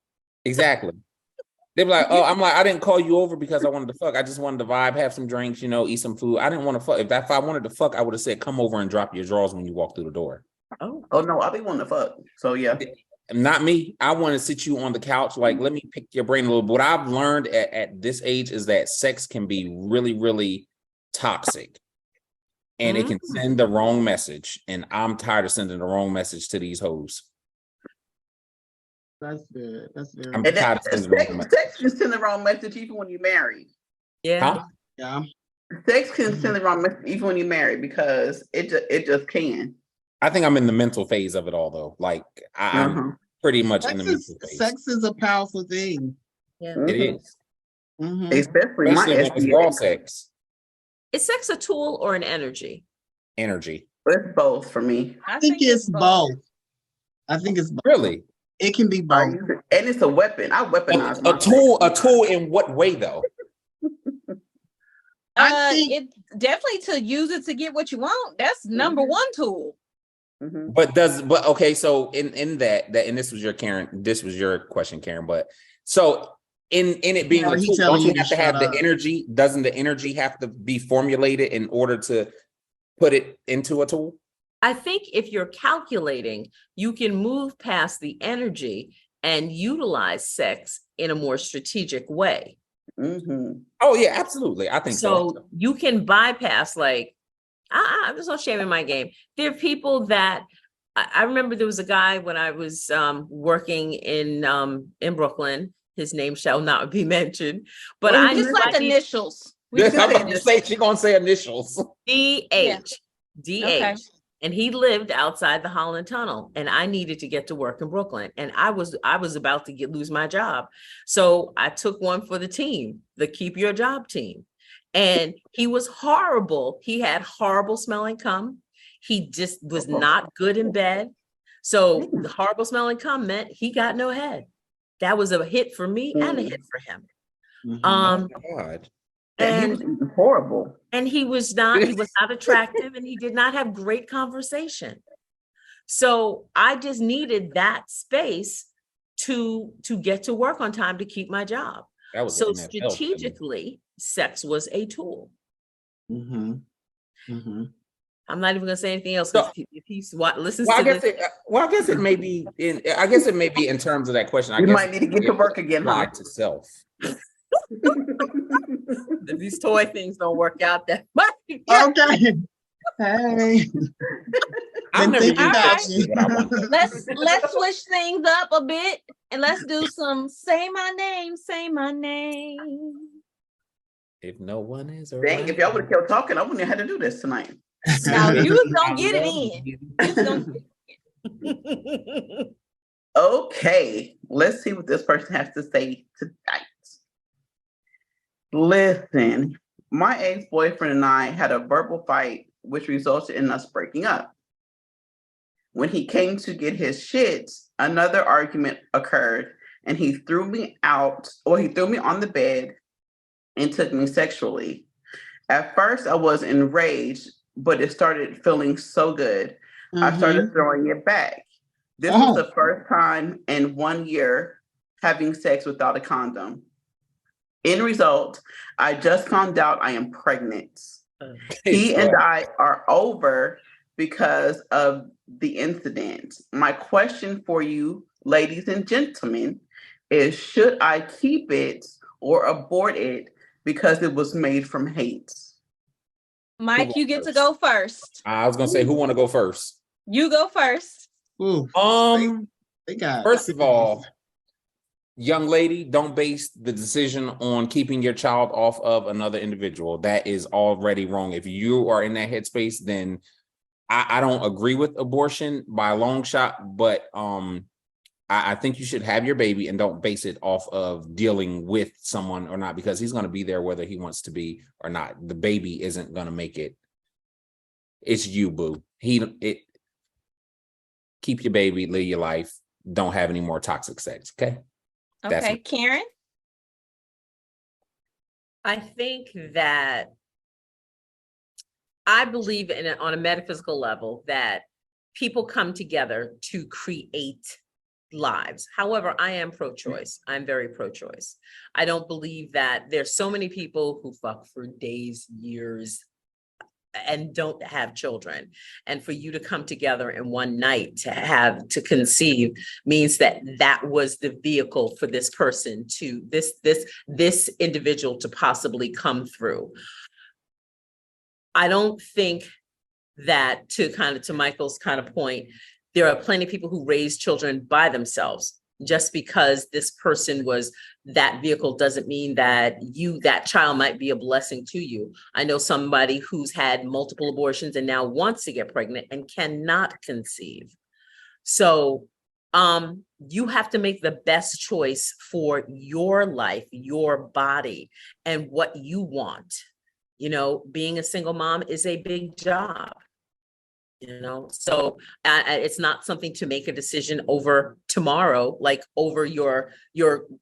Exactly. They be like, oh, I'm like, I didn't call you over because I wanted to fuck. I just wanted to vibe, have some drinks, you know, eat some food. I didn't want to fuck. If I wanted to fuck, I would have said, come over and drop your drawers when you walk through the door. Oh, No, I'll be wanting to fuck. So yeah. Not me. I want to sit you on the couch. Like, let me pick your brain a little. What I've learned at this age is that sex can be really, really toxic. And it can send the wrong message. And I'm tired of sending the wrong message to these hoes. That's good. That's very I'm good. tired of sending the wrong message. Sex can send the wrong message even when you're married. yeah. Huh? Yeah. Sex can send the wrong message even when you're married because it just can. I think I'm in the mental phase of it all, though. Like, I'm pretty much in the mental phase. Sex is a powerful thing. Yeah. It is. Mhm. Especially my Especially when it's raw sex. Is sex a tool or an energy? Energy. It's both for me. I think it's both. I think it's both. Really? It can be I both. use it, and it's a weapon. I weaponize my A tool in what way, though? I think It definitely to use it to get what you want. That's number one tool. Mhm. But okay, so in that and this was your question, Karen, but so in it being Yeah, a he tool, telling don't you you have to to have shut the up. energy? Doesn't the energy have to be formulated in order to put it into a tool? I think if you're calculating, you can move past the energy and utilize sex in a more strategic way. Mhm. Oh yeah, absolutely. I think so. So you can bypass, like, there's no shame in my game. There are people that I remember there was a guy when I was working in Brooklyn. His name shall not be mentioned, but Well, I Just like I need- initials. We I'm just about to say she's gonna say initials. DH. Okay. And he lived outside the Holland Tunnel, and I needed to get to work in Brooklyn, and I was about to lose my job. So I took one for the team, the Keep Your Job team. And he was horrible. He had horrible smelling cum. He just was not good in bed. So the horrible smelling cum meant he got no head. That was a hit for me and a hit for him. Mhm. Oh my God. Yeah, he was horrible. And he was not attractive, and he did not have great conversation. So I just needed that space to get to work on time to keep my job. That was So an NFL to me. strategically, sex was a tool. Mhm. Mhm. I'm not even gonna say anything else. So- If he listens Well, to I this, guess it may be in terms of that question. I You guess might need to get to work again, huh? applied to self. if these toy things don't work out that much. Okay. Hey. I've never think used about that. you. What I want. let's switch things up a bit and let's do some say my name, say my name. If no one is Dang, around, if y'all would have kept talking, I wouldn't have had to do this tonight. Now you was gonna get it in. You was gonna get it in. Okay, let's see what this person has to say tonight. Listen, my ex-boyfriend and I had a verbal fight, which resulted in us breaking up. When he came to get his shit, another argument occurred and he threw me out, or he threw me on the bed and took me sexually. At first, I was enraged, but it started feeling so good. I started throwing it back. This was the first time in 1 year having sex without a condom. End result, I just found out I am pregnant. He and I are over because of the incident. My question for you, ladies and gentlemen, is should I keep it or abort it because it was made from hate? Mike, you get to go first. I was gonna say, who want to go first? You go first. Ooh, first of all, young lady, don't base the decision on keeping your child off of another individual. That is already wrong. If you are in that headspace, then I don't agree with abortion by a long shot, but I think you should have your baby and don't base it off of dealing with someone or not, because he's going to be there whether he wants to be or not. The baby isn't going to make it. It's you, boo. Keep your baby, live your life. Don't have any more toxic sex. Okay. Okay, Karen. I think that I believe on a metaphysical level that people come together to create lives. However, I am pro-choice. I'm very pro-choice. I don't believe that there's so many people who fuck for days, years, and don't have children. And for you to come together in one night to conceive means that was the vehicle for this person to this individual to possibly come through. I don't think that to Michael's kind of point, there are plenty of people who raise children by themselves. Just because this person was that vehicle doesn't mean that that child might be a blessing to you. I know somebody who's had multiple abortions and now wants to get pregnant and cannot conceive. So you have to make the best choice for your life, your body, and what you want. You know, being a single mom is a big job. You know, so it's not something to make a decision over tomorrow, like over your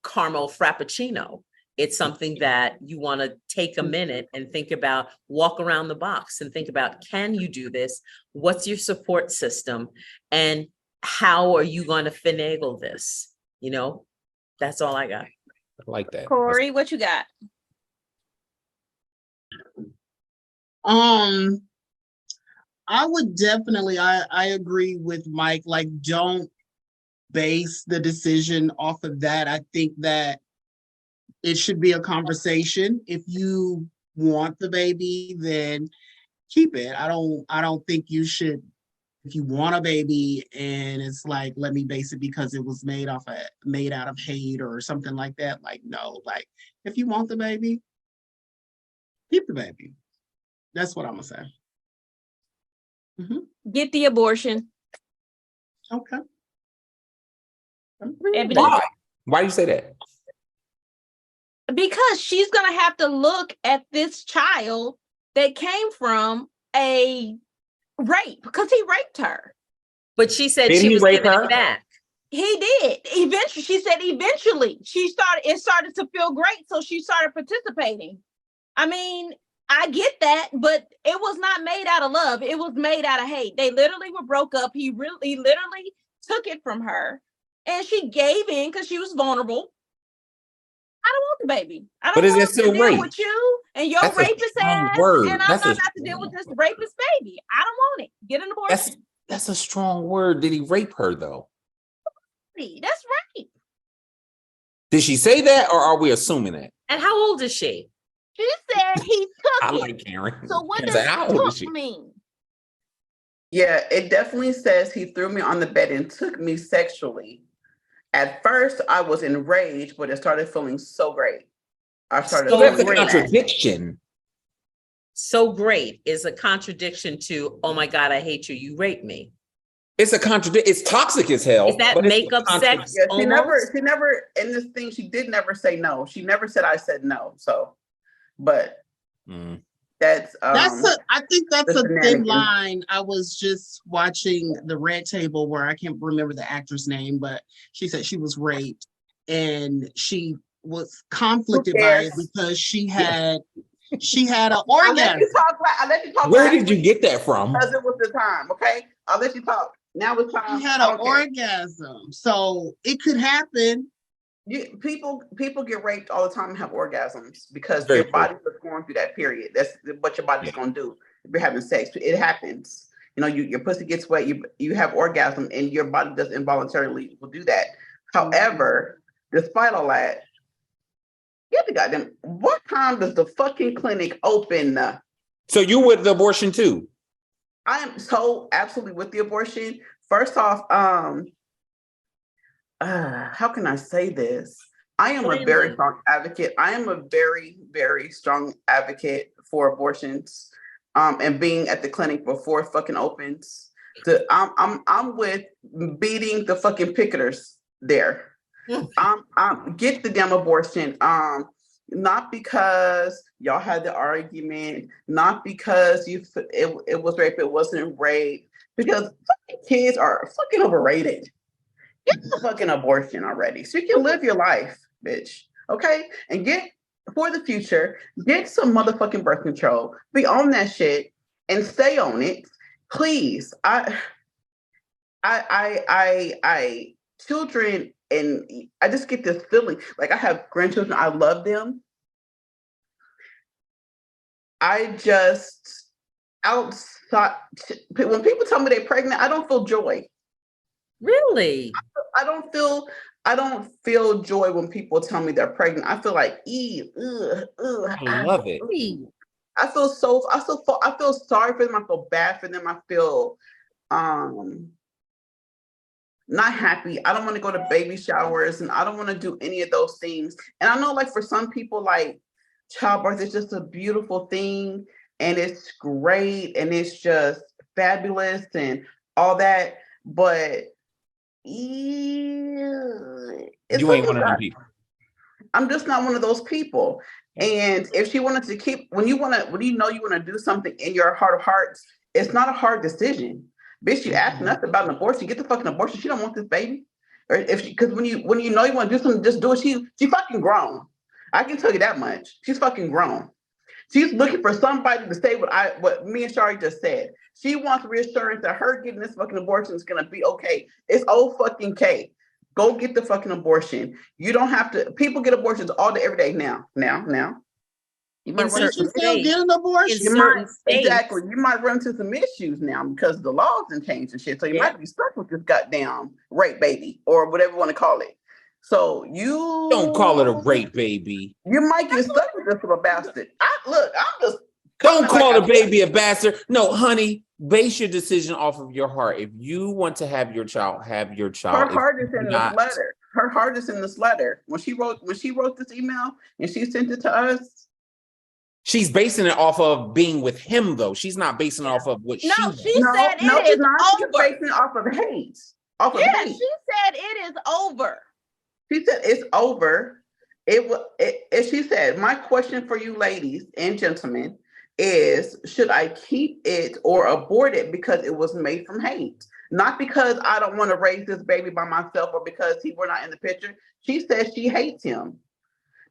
caramel frappuccino. It's something that you want to take a minute and think about, walk around the box and think about, can you do this? What's your support system? And how are you going to finagle this? You know, that's all I got. I like that. Corey, what you got? I would definitely, I agree with Mike, like don't base the decision off of that. I think that it should be a conversation. If you want the baby, then keep it. I don't think you should, if you want a baby and it's like, let me base it because it was made out of hate or something like that. Like, no, like if you want the baby, keep the baby. That's what I'm gonna say. Get the abortion. Okay. Why do you say that? Because she's going to have to look at this child that came from a rape, because he raped her. But she said she was giving it back. He did. Eventually, she said it started to feel great, so she started participating. I mean, I get that, but it was not made out of love. It was made out of hate. They literally were broke up. He literally took it from her, and she gave in because she was vulnerable. I don't want the baby. I don't want to deal with you and your rapist ass, and I'm not about to deal with this rapist baby. I don't want it. Get an abortion. That's a strong word. Did he rape her though? That's rape. Did she say that, or are we assuming that? And how old is she? She said he took I it. like Karen. So what does took mean? Yeah, it definitely says he threw me on the bed and took me sexually. At first, I was enraged, but it started feeling so great. That's a contradiction. So great is a contradiction to, oh my God, I hate you. You raped me. It's a contradiction. It's toxic as hell. Is that makeup sex? Yeah, she never in this thing, she did never say no. She never said I said no. So, but that's I think that's a thin line. I was just watching the Red Table where I can't remember the actor's name, but she said she was raped and she was conflicted by it because she had an orgasm. I'll let you talk. Where did you get that from? Because it was the time, okay? I'll let you talk. Now it's time. She had an orgasm. So it could happen. People get raped all the time and have orgasms because your body is going through that period. That's what your body's going to do. If you're having sex, it happens. You know, your pussy gets wet, you have orgasm, and your body does involuntarily will do that. However, despite all that, what time does the fucking clinic open? So you with the abortion too? I am so absolutely with the abortion. First off, how can I say this? I am a very strong advocate. I am a very, very strong advocate for abortions, and being at the clinic before it fucking opens. I'm with beating the fucking picketers there. Get the damn abortion. Not because y'all had the argument, not because it was rape, it wasn't rape, because fucking kids are fucking overrated. Get the fucking abortion already so you can live your life, bitch. Okay? And for the future, get some motherfucking birth control. Be on that shit and stay on it. Please. Children, and I just get this feeling like I have grandchildren. I love them. Outside, when people tell me they're pregnant, I don't feel joy. Really? I don't feel joy when people tell me they're pregnant. I feel like, I love it. I feel sorry for them. I feel bad for them. I feel not happy. I don't want to go to baby showers and I don't want to do any of those things. And I know, like, for some people, like, childbirth is just a beautiful thing and it's great and it's just fabulous and all that. But you ain't one of them people. I'm just not one of those people. And if she wanted to keep, when you know you want to do something in your heart of hearts, it's not a hard decision. Bitch, you asking us about an abortion, get the fucking abortion. She don't want this baby. Or because when you know you want to do something, just do it. She fucking grown. I can tell you that much. She's fucking grown. She's looking for somebody to say what me and Shari just said. She wants reassurance that her getting this fucking abortion is gonna be okay. It's all fucking K. Go get the fucking abortion. You don't have to. People get abortions all day, every day now. You might run into an abortion. Exactly. You might run into some issues now because the laws have changed and shit. So you might be stuck with this goddamn rape baby or whatever you want to call it. So you don't call it a rape baby. You might get stuck with this little bastard. I'm just don't call the baby a bastard. No, honey, base your decision off of your heart. If you want to have your child, have your child. Her heart is in this letter. Her heart is in this letter. When she wrote this email and she sent it to us. She's basing it off of being with him, though. She's not basing it off of what she said. It is over. She's basing it off of hate. She said it is over. She said it's over. She said, my question for you ladies and gentlemen is, should I keep it or abort it because it was made from hate? Not because I don't want to raise this baby by myself or because he were not in the picture. She says she hates him.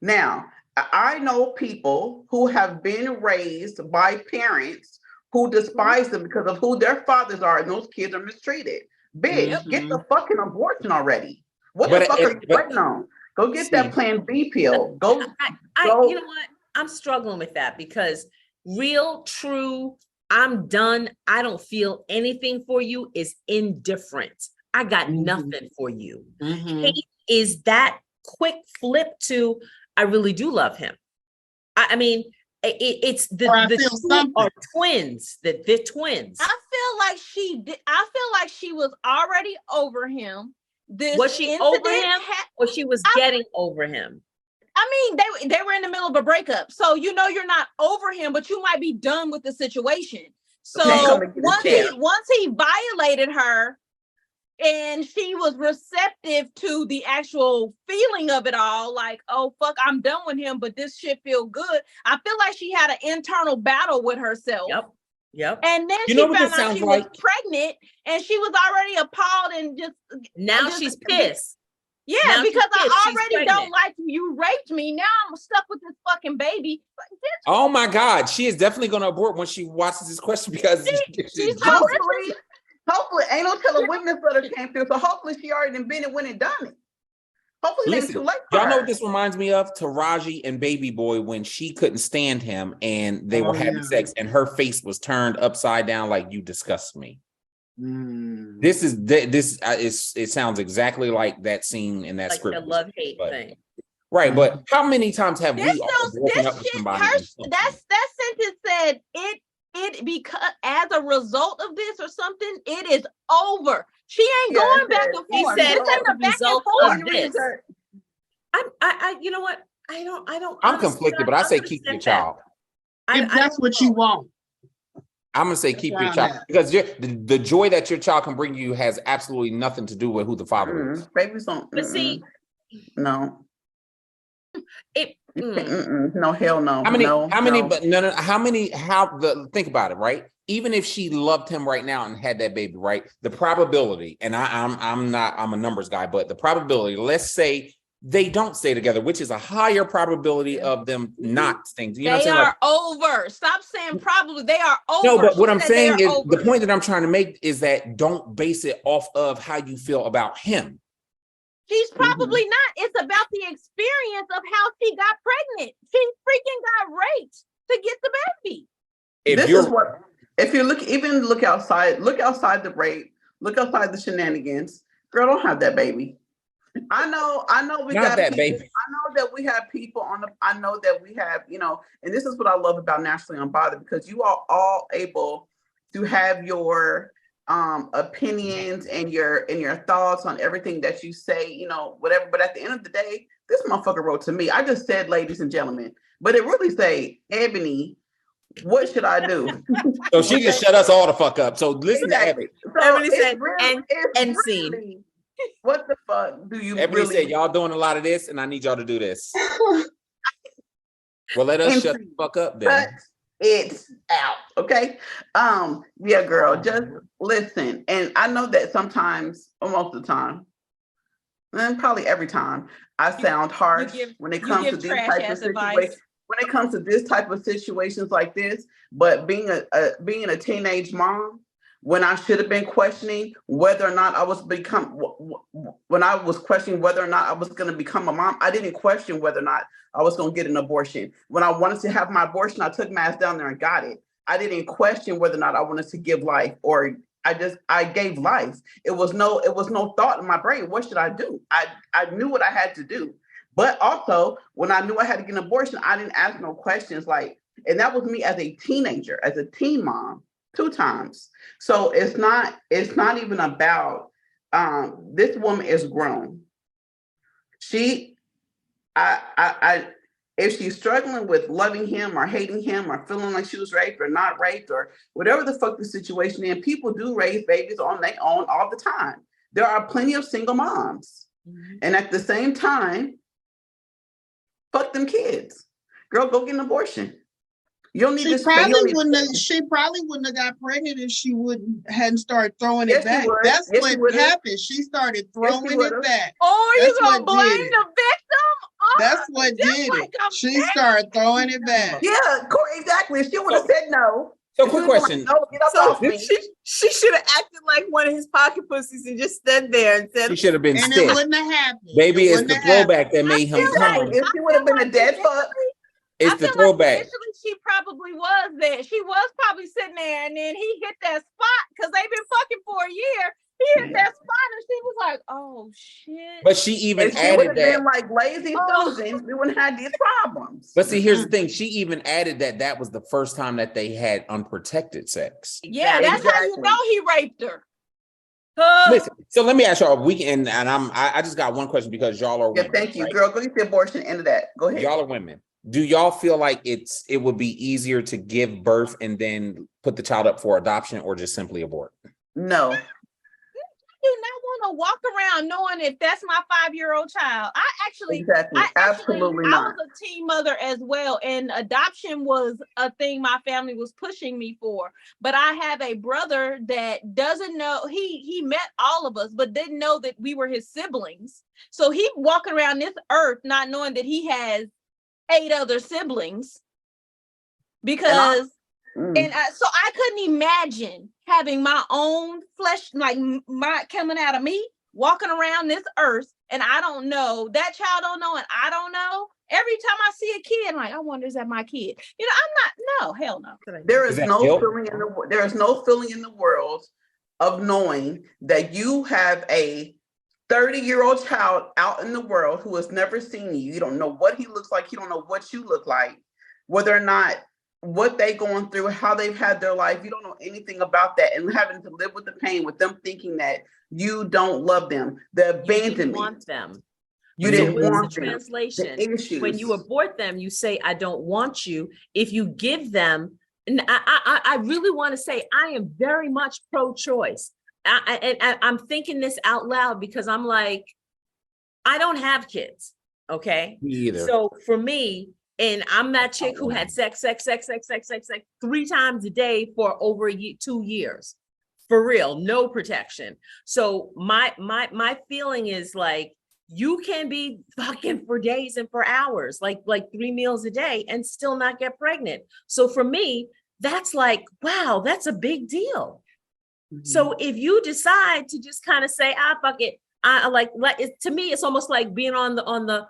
Now, I know people who have been raised by parents who despise them because of who their fathers are, and those kids are mistreated. Bitch, get the fucking abortion already. What the fuck are you waiting on? Go get that Plan B pill. Go. You know what? I'm struggling with that because real, true, I'm done. I don't feel anything for you is indifferent. I got nothing for you. Hate is that quick flip to, I really do love him. I mean, it's the two are twins. They're twins. I feel like she was already over him. Was she over him or she was getting over him? I mean, they were in the middle of a breakup. So you know you're not over him, but you might be done with the situation. So once he violated her, and she was receptive to the actual feeling of it all, like, oh fuck, I'm done with him, but this shit feel good. I feel like she had an internal battle with herself. Yep. And then You she know what found this out sounds she like? was pregnant, and she was already appalled and just Now she's pissed. Yeah, Now because she's pissed. I She's already don't pregnant. like you raped me. Now I'm stuck with this fucking baby. Like, Oh my God, she is definitely going to abort when she watches this question because she's hopefully ain't no telling when this letter came through. So hopefully she already been and went and done it. Hopefully it ain't too late for y'all know her. what this reminds me of? Taraji and Baby Boy when she couldn't stand him and they were having sex and her face was turned upside down like, you disgust me. This is it sounds exactly like that scene in that Like script. the love-hate thing. Right, but how many times have we all broken up with shit, somebody? that sentence said it because as a result of this or something, it is over. She ain't going back and forth. He said This ain't a back and result forth. of this. I you know what? I don't. I'm conflicted, but I say keep your child. If that's what you want. I'm gonna say keep your child because the joy that your child can bring you has absolutely nothing to do with who the father is. Babies don't. But see, no. It no, hell no. Think about it, right? Even if she loved him right now and had that baby, right? The probability, and I'm a numbers guy, but the probability, let's say they don't stay together, which is a higher probability of them not staying. You know what I'm saying? They are over. Stop saying probably. They are over. No, but what I'm saying is the point that I'm trying to make is that don't base it off of how you feel about him. She's probably not. It's about the experience of how she got pregnant. She freaking got raped to get the baby. If you look outside the rape, look outside the shenanigans, girl, don't have that baby. I know we Not got that people, baby. I know that we have people I know that we have, and this is what I love about Nationally Unbothered, because you are all able to have your opinions and your thoughts on everything that you say, whatever. But at the end of the day, this motherfucker wrote to me. I just said, ladies and gentlemen, but it really say, Ebony, what should I do? So she just shut us all the fuck up. So listen to Ebony. Ebony said, and scene. What the fuck do you Ebony said, y'all doing a lot of this and I need y'all to do this. Well, let us shut the fuck up then. It's out. Okay. Yeah, girl, just listen. And I know that sometimes, or most of the time, and probably every time, I sound harsh when it comes to these type of situations. When it comes to this type of situations like this, but being a teenage mom, when I should have been questioning whether or not I was when I was questioning whether or not I was going to become a mom, I didn't question whether or not I was going to get an abortion. When I wanted to have my abortion, I took my ass down there and got it. I didn't question whether or not I wanted to give life, or I gave life. It was no thought in my brain. What should I do? I knew what I had to do. But also, when I knew I had to get an abortion, I didn't ask no questions. And that was me as a teenager, as a teen mom, 2 times. So it's not even about this woman is grown. If she's struggling with loving him or hating him or feeling like she was raped or not raped or whatever the fuck the situation is, people do raise babies on their own all the time. There are plenty of single moms. And at the same time, fuck them kids. Girl, go get an abortion. You don't need She probably wouldn't have got pregnant if she hadn't started throwing it back. That's what happened. She started throwing it back. Oh, you gonna blame the victim? Oh, that's what did it. She started throwing it back. Yeah, exactly. If she would have said no. So quick question. Like, no, get off me. She should have acted like one of his pocket pussies and just stood there and said, she should have been and stiff. It wouldn't have happened. Baby, it's the throwback that made him come. If she would have been a dead fuck. It's the throwback. Initially, she probably was there. She was probably sitting there, and then he hit that spot because they've been fucking for a year. He hit that spot, and she was like, "Oh shit!" But she even if she added that. Been like lazy Susan, we wouldn't have these problems. But see, here's the thing: she even added that was the first time that they had unprotected sex. Yeah, that's how you know he raped her. Listen, so let me ask y'all. And I just got one question because y'all are women. Thank you, right? girl. Go get the abortion. End of that. Go ahead. Y'all are women. Do y'all feel like it would be easier to give birth and then put the child up for adoption, or just simply abort? No. do not want to walk around knowing if that's my 5-year-old child. Exactly. Absolutely I not. was a teen mother as well, and adoption was a thing my family was pushing me for. But I have a brother that doesn't know, he met all of us, but didn't know that we were his siblings. So he walking around this earth not knowing that he has 8 other siblings because so I couldn't imagine having my own flesh, like my coming out of me, walking around this earth, and I don't know, that child don't know, and I don't know. Every time I see a kid, I'm like, I wonder, is that my kid? You know, I'm not, no, hell no. There is no feeling in the world of knowing that you have a 30-year-old child out in the world who has never seen you. You don't know what he looks like. You don't know what you look like, whether or not what they going through, how they've had their life. You don't know anything about that, and having to live with the pain, with them thinking that you don't love them, the abandonment. You didn't want them. You didn't want the them. Translation. The issues. When you abort them, you say, I don't want you. If you give them, and I really want to say, I am very much pro-choice. I'm thinking this out loud because I'm like, I don't have kids. Okay. Me either. So for me, and I'm that chick who had sex 3 times a day for over 2 years. For real, no protection. So my feeling is like, you can be fucking for days and for hours, like 3 meals a day and still not get pregnant. So for me, that's like, wow, that's a big deal. Mm-hmm. So if you decide to just kind of say, fuck it, I like it, to me, it's almost like being on the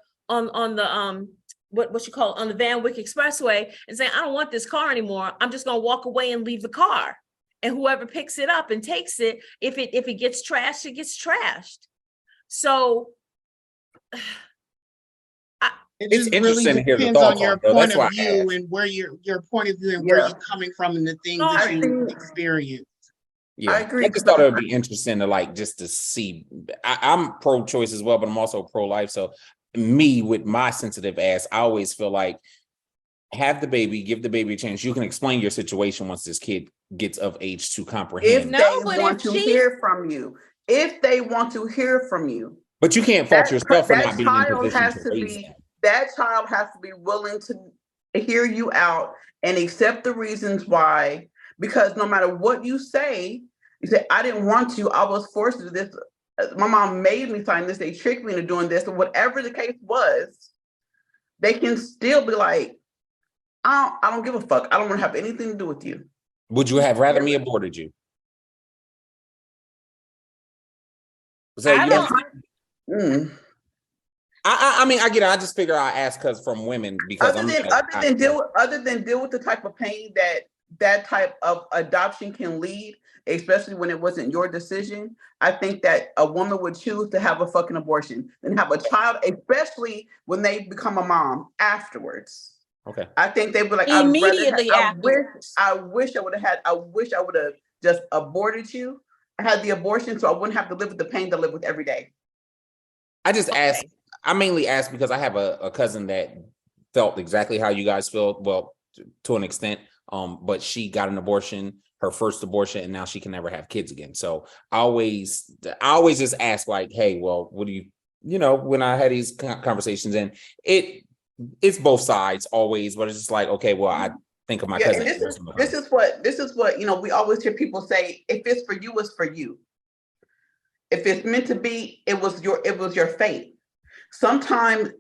what you call it, on the Van Wyck Expressway and saying, I don't want this car anymore. I'm just gonna walk away and leave the car. And whoever picks it up and takes it, if it gets trashed, it gets trashed. So it really depends on your point of view and where your point of view and where you're coming from and the things that you experience. Yeah, I agree. I just thought it would be interesting to like just to see. I'm pro-choice as well, but I'm also pro-life. So me, with my sensitive ass, I always feel like have the baby, give the baby a chance. You can explain your situation once this kid gets of age to comprehend. If they want to hear from you, if they want to hear from you. But you can't fault yourself for not being in position to raise that. That child has to be willing to hear you out and accept the reasons why, because no matter what you say, I didn't want to, I was forced to do this. My mom made me sign this, they tricked me into doing this, or whatever the case was, they can still be like, I don't give a fuck. I don't want to have anything to do with you. Would you have rather me aborted you? I mean, I get it. I just figure I ask because from women, because other than deal with the type of pain that type of adoption can lead, especially when it wasn't your decision. I think that a woman would choose to have a fucking abortion than have a child, especially when they become a mom afterwards. Okay. I think they would like immediately afterwards. I wish I would have just aborted you. I had the abortion so I wouldn't have to live with the pain that I live with every day. I mainly ask because I have a cousin that felt exactly how you guys feel, well, to an extent, but she got an abortion, her first abortion, and now she can never have kids again. So I always just ask like, hey, well, what do you know, when I had these conversations, and it's both sides always, but it's just like, okay, well, I think of my cousin. This is what, you know, we always hear people say, if it's for you, it's for you. If it's meant to be, it was your fate. Sometimes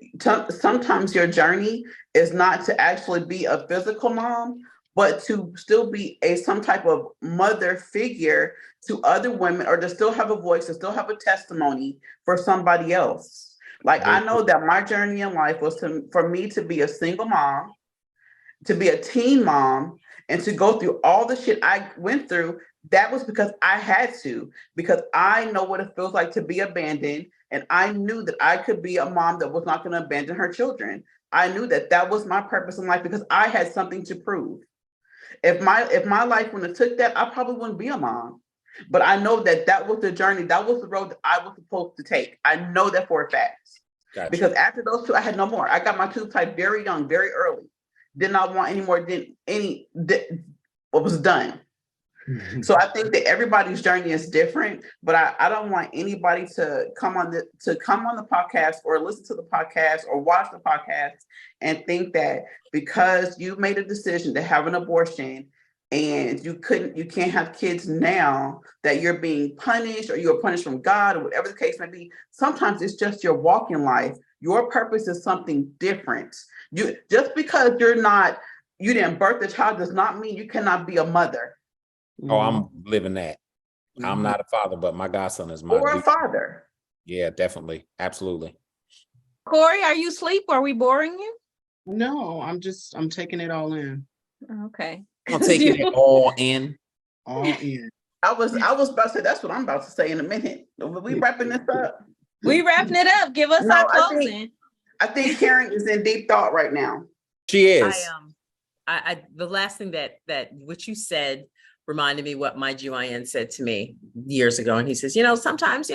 your journey is not to actually be a physical mom, but to still be some type of mother figure to other women, or to still have a voice, to still have a testimony for somebody else. Like, I know that my journey in life was for me to be a single mom, to be a teen mom, and to go through all the shit I went through. That was because I had to, because I know what it feels like to be abandoned. And I knew that I could be a mom that was not going to abandon her children. I knew that was my purpose in life because I had something to prove. If my life wouldn't have took that, I probably wouldn't be a mom. But I know that was the journey, that was the road that I was supposed to take. I know that for a fact. Gotcha. Because after those 2, I had no more. I got my tube tied very young, very early. Did not want any more what was done. So I think that everybody's journey is different, but I don't want anybody to come on the podcast or listen to the podcast or watch the podcast and think that because you made a decision to have an abortion and you can't have kids now, that you're being punished or you're punished from God or whatever the case may be. Sometimes it's just your walk in life. Your purpose is something different. Just because you didn't birth the child does not mean you cannot be a mother. Oh, I'm living that. I'm not a father, but my godson is my or a father. Yeah, definitely. Absolutely. Corry, are you asleep? Are we boring you? No, I'm taking it all in. Okay. I'm taking it all in. All in. I was about to say that's what I'm about to say in a minute. We wrapping this up. We wrapping it up. Give us our closing. I think Karen is in deep thought right now. She is. I the last thing that what you said reminded me what my GYN said to me years ago. And he says, sometimes,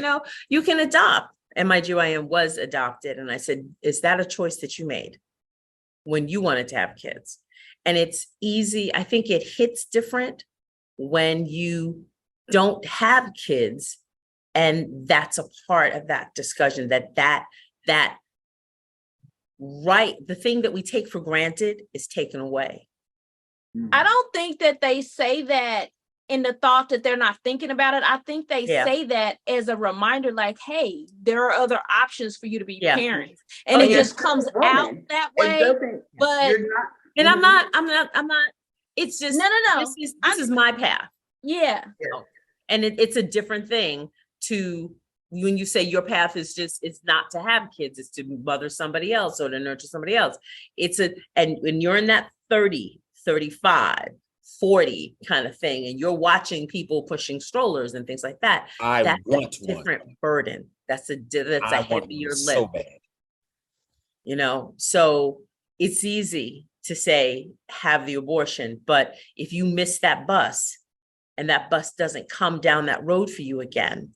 you can adopt. And my GYN was adopted. And I said, is that a choice that you made when you wanted to have kids? And it's easy. I think it hits different when you don't have kids. And that's a part of that discussion that right, the thing that we take for granted is taken away. I don't think that they say that in the thought that they're not thinking about it. I think they say that as a reminder, like, hey, there are other options for you to be parents. And it just comes out that way. But and I'm not, it's just, no. This is my path. Yeah. And it's a different thing to when you say your path is it's not to have kids, it's to mother somebody else or to nurture somebody else. And when you're in that 30, 35, 40 kind of thing, and you're watching people pushing strollers and things like that, that's a different burden. That's a heavier lift. So bad. So it's easy to say, have the abortion, but if you miss that bus and that bus doesn't come down that road for you again,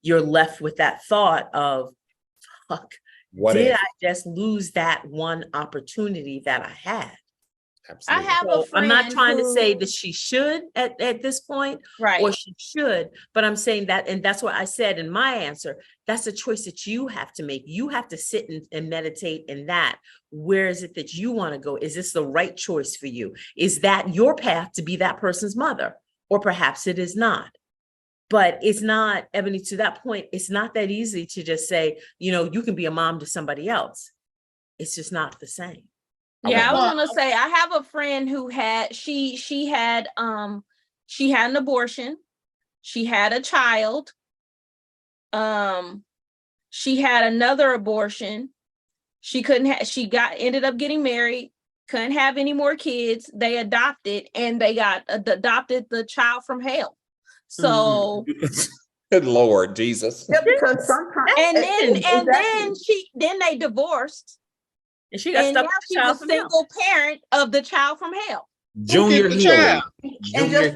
you're left with that thought of, fuck, did I just lose that one opportunity that I had? Absolutely. I have a friend. I'm not trying to say that she should at this point, right? Or she should, but I'm saying that, and that's what I said in my answer. That's a choice that you have to make. You have to sit and meditate in that. Where is it that you want to go? Is this the right choice for you? Is that your path to be that person's mother? Or perhaps it is not. But it's not, Ebony, to that point, it's not that easy to just say, you can be a mom to somebody else. It's just not the same. Yeah, I was gonna say I have a friend who had she had an abortion, she had a child, she had another abortion, ended up getting married, couldn't have any more kids. They adopted and they adopted the child from hell. So good Lord Jesus. Yeah, because sometimes then they divorced. And she got stuck with the child from hell. Single parent of the child from hell. Junior Healy. And just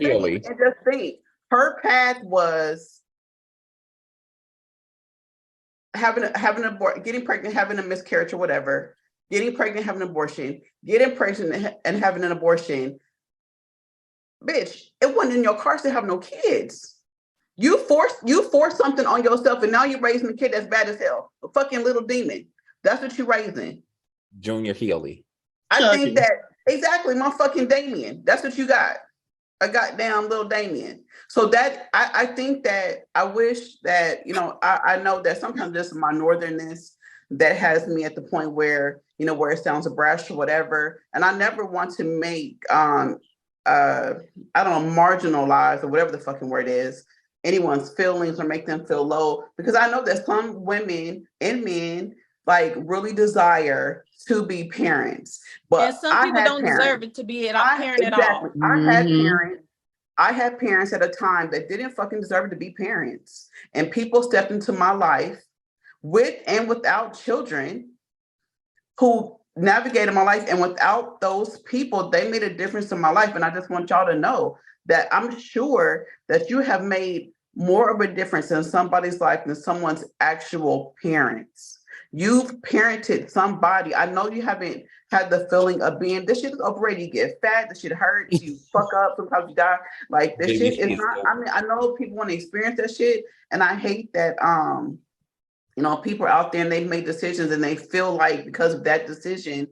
think, her path was having an abortion, getting pregnant, having a miscarriage or whatever, getting pregnant, having an abortion, getting pregnant and having an abortion. Bitch, it wasn't in your cards to have no kids. You forced something on yourself, and now you're raising a kid that's bad as hell. A fucking little demon. That's what you're raising. Junior Healy. I think that exactly my fucking Damien. That's what you got. A goddamn little Damien. So that I think that I wish that, I know that sometimes this is my northernness that has me at the point where, where it sounds brash or whatever. And I never want to make marginalize or whatever the fucking word is, anyone's feelings or make them feel low, because I know that some women and men really desire to be parents, but some people don't deserve it to be a parent at all. I had parents at a time that didn't fucking deserve to be parents, and people stepped into my life with and without children who navigated my life, and without those people, they made a difference in my life. And I just want y'all to know that I'm sure that you have made more of a difference in somebody's life than someone's actual parents. You've parented somebody. I know you haven't had the feeling of being, this shit is overrated. You get fat, this shit hurts, you fuck up, sometimes you die. Like this shit is not, I mean, I know people want to experience that shit. And I hate that people out there and they make decisions and they feel like because of that decision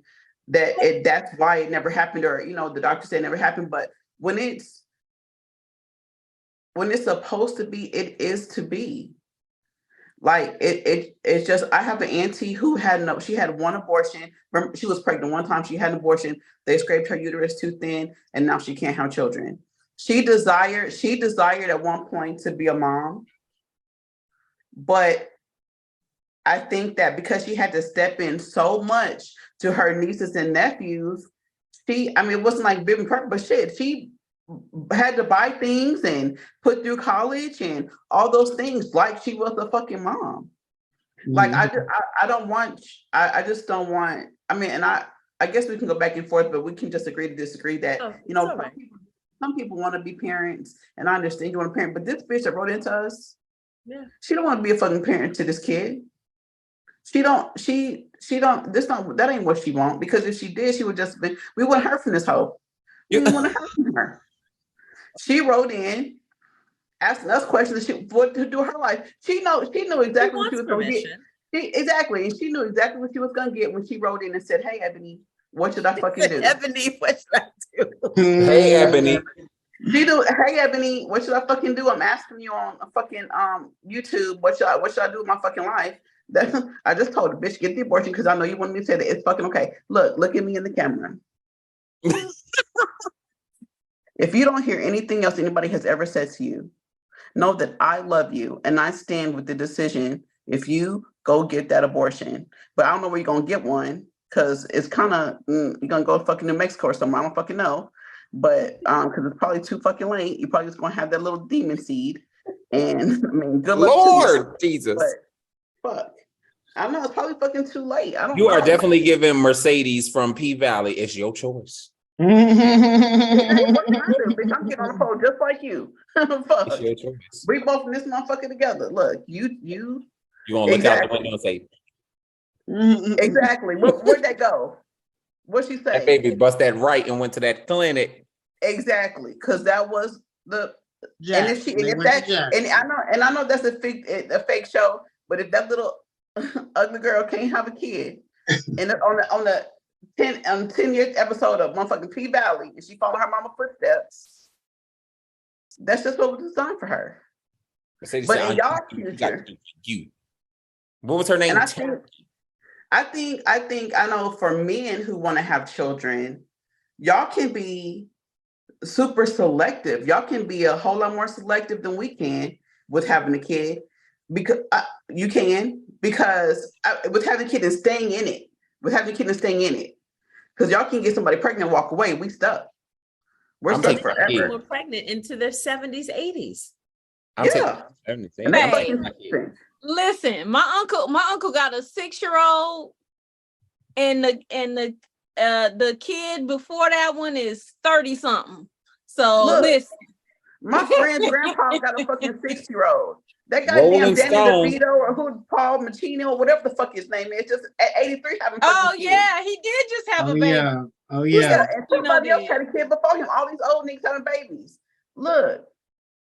that's why it never happened, or the doctor said it never happened. But when it's supposed to be, it is to be. Like it's just, I have an auntie who she had one abortion. She was pregnant one time, she had an abortion, they scraped her uterus too thin, and now she can't have children. She desired at one point to be a mom, but I think that because she had to step in so much to her nieces and nephews, it wasn't like Vivian Perfect, but shit, she had to buy things and put through college and all those things like she was a fucking mom. Like I just don't want, and I guess we can go back and forth, but we can just agree to disagree that, some people want to be parents, and I understand you want to parent, but this bitch that wrote into us, she don't want to be a fucking parent to this kid. That ain't what she want, because if she did, she would just been, we wouldn't heard from this hoe. We didn't want to hear from her. She wrote in, asking us questions what to do with her life. She knew exactly what she was going to get. Exactly. And she knew exactly what she was going to get when she wrote in and said, "Hey, Ebony, what should I fucking do?" Ebony, what should I do? Hey, Ebony. She do, "Hey, Ebony, what should I fucking do? I'm asking you on a fucking YouTube, what should I do with my fucking life?" I just told the bitch, get the abortion, because I know you want me to say that it's fucking okay. Look at me in the camera. If you don't hear anything else anybody has ever said to you, know that I love you and I stand with the decision if you go get that abortion. But I don't know where you're going to get one, because it's kind of, you're going to go fucking New Mexico or somewhere. I don't fucking know. But because it's probably too fucking late. You're probably just going to have that little demon seed. And good luck Lord to you. Jesus. But fuck. I know it's probably fucking too late. I don't You know. are definitely giving Mercedes from P Valley. It's your choice. What can I do, bitch? I'm getting on the phone just like you. Fuck. It's your choice. We both in this motherfucker together. Look, you gonna look out the window and say, exactly. Where'd that go? What'd she say? That baby bust that right and went to that clinic. Exactly, because that was the Jack. And I know that's a fake show, but if that little ugly girl can't have a kid, and on the 10th episode of motherfucking P Valley, and she followed her mama's footsteps, that's just what was designed for her. But in y'all future, what was her name? And I think I know for men who want to have children, y'all can be super selective. Y'all can be a whole lot more selective than we can with having a kid, because with having a kid and staying in it. Because y'all can get somebody pregnant and walk away. We stuck. We're stuck forever. People were pregnant into their 70s, 80s. Listen, my uncle got a 6-year-old, and the kid before that one is 30-something. So listen, my friend's grandpa got a fucking 6-year-old. That goddamn Danny DeVito or Paul Machino or whatever the fuck his name is, just at 83 having. Oh yeah, he did just have a baby. Yeah. Oh yeah. And somebody else had a kid before him. All these old niggas having babies. Look,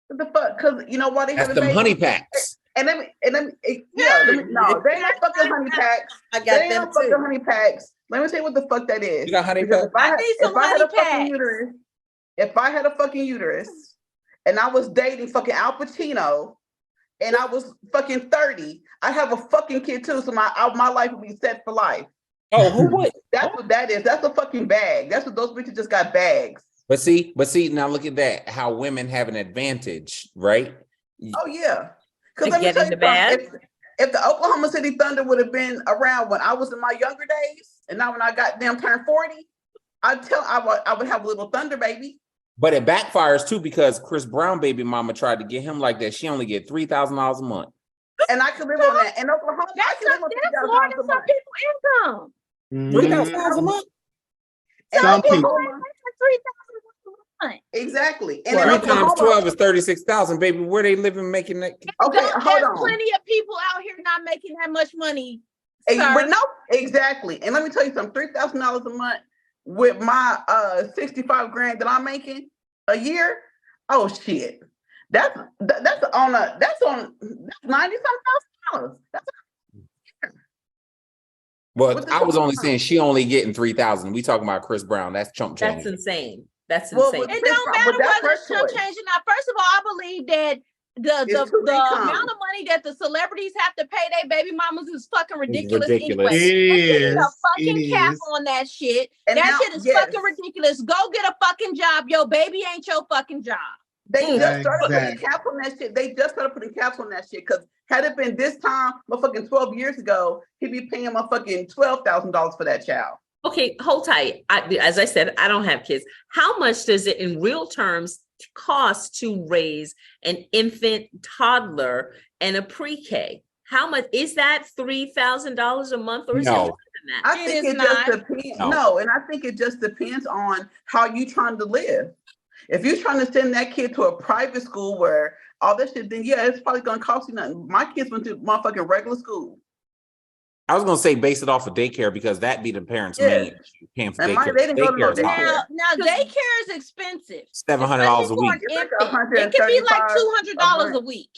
what the fuck? Because you know why they have them honey packs. No, they ain't no fucking honey packs. I got them too. Fucking honey packs. Let me tell you what the fuck that is. You got honey packs? If I had a fucking uterus, and I was dating fucking Al Pacino, and I was fucking 30, I have a fucking kid too, so my life would be set for life. Oh, who would? That's what that is. That's a fucking bag. That's what those bitches just got, bags. But see, now look at that. How women have an advantage, right? Oh yeah. To get in the bag. If the Oklahoma City Thunder would have been around when I was in my younger days, and now when I got them turned 40, I would have a little Thunder baby. But it backfires too, because Chris Brown baby mama tried to get him like that. She only get $3,000 a month. And I could live on that. In Oklahoma, I could live on $3,000 a month. Income. $3,000 a month. Some people. Exactly. And 3 times 12 is 36,000, baby. Where they living making that? Okay, hold on. There's plenty of people out here not making that much money But no, exactly. And let me tell you something, $3,000 a month with my 65 grand that I'm making a year. Oh shit. That's on that's $90 some thousand. Well, I was only saying she only getting 3,000. We talking about Chris Brown. That's chump change. That's insane. That's insane. It don't matter whether it's chump change or not. First of all, I believe that the amount of money that the celebrities have to pay their baby mamas is fucking ridiculous. Anyway. It is a fucking cap on that shit. And that shit is fucking ridiculous. Go get a fucking job. Your baby ain't your fucking job. They just started putting caps on that shit. They just started putting caps on that shit because had it been this time, motherfucking 12 years ago, he'd be paying motherfucking $12,000 for that child. Okay, hold tight. As I said, I don't have kids. How much does it in real terms cost to raise an infant, toddler, and a pre-K? How much is that? $3,000 a month, or is it more than that? I think it just depends. No, and I think it just depends on how you trying to live. If you're trying to send that kid to a private school where all that shit, then yeah, it's probably gonna cost you nothing. My kids went to motherfucking regular school. I was gonna say base it off of daycare because that be the parents' main paying for daycare. Now daycare is expensive. $700 a week. It could be like $200 a week.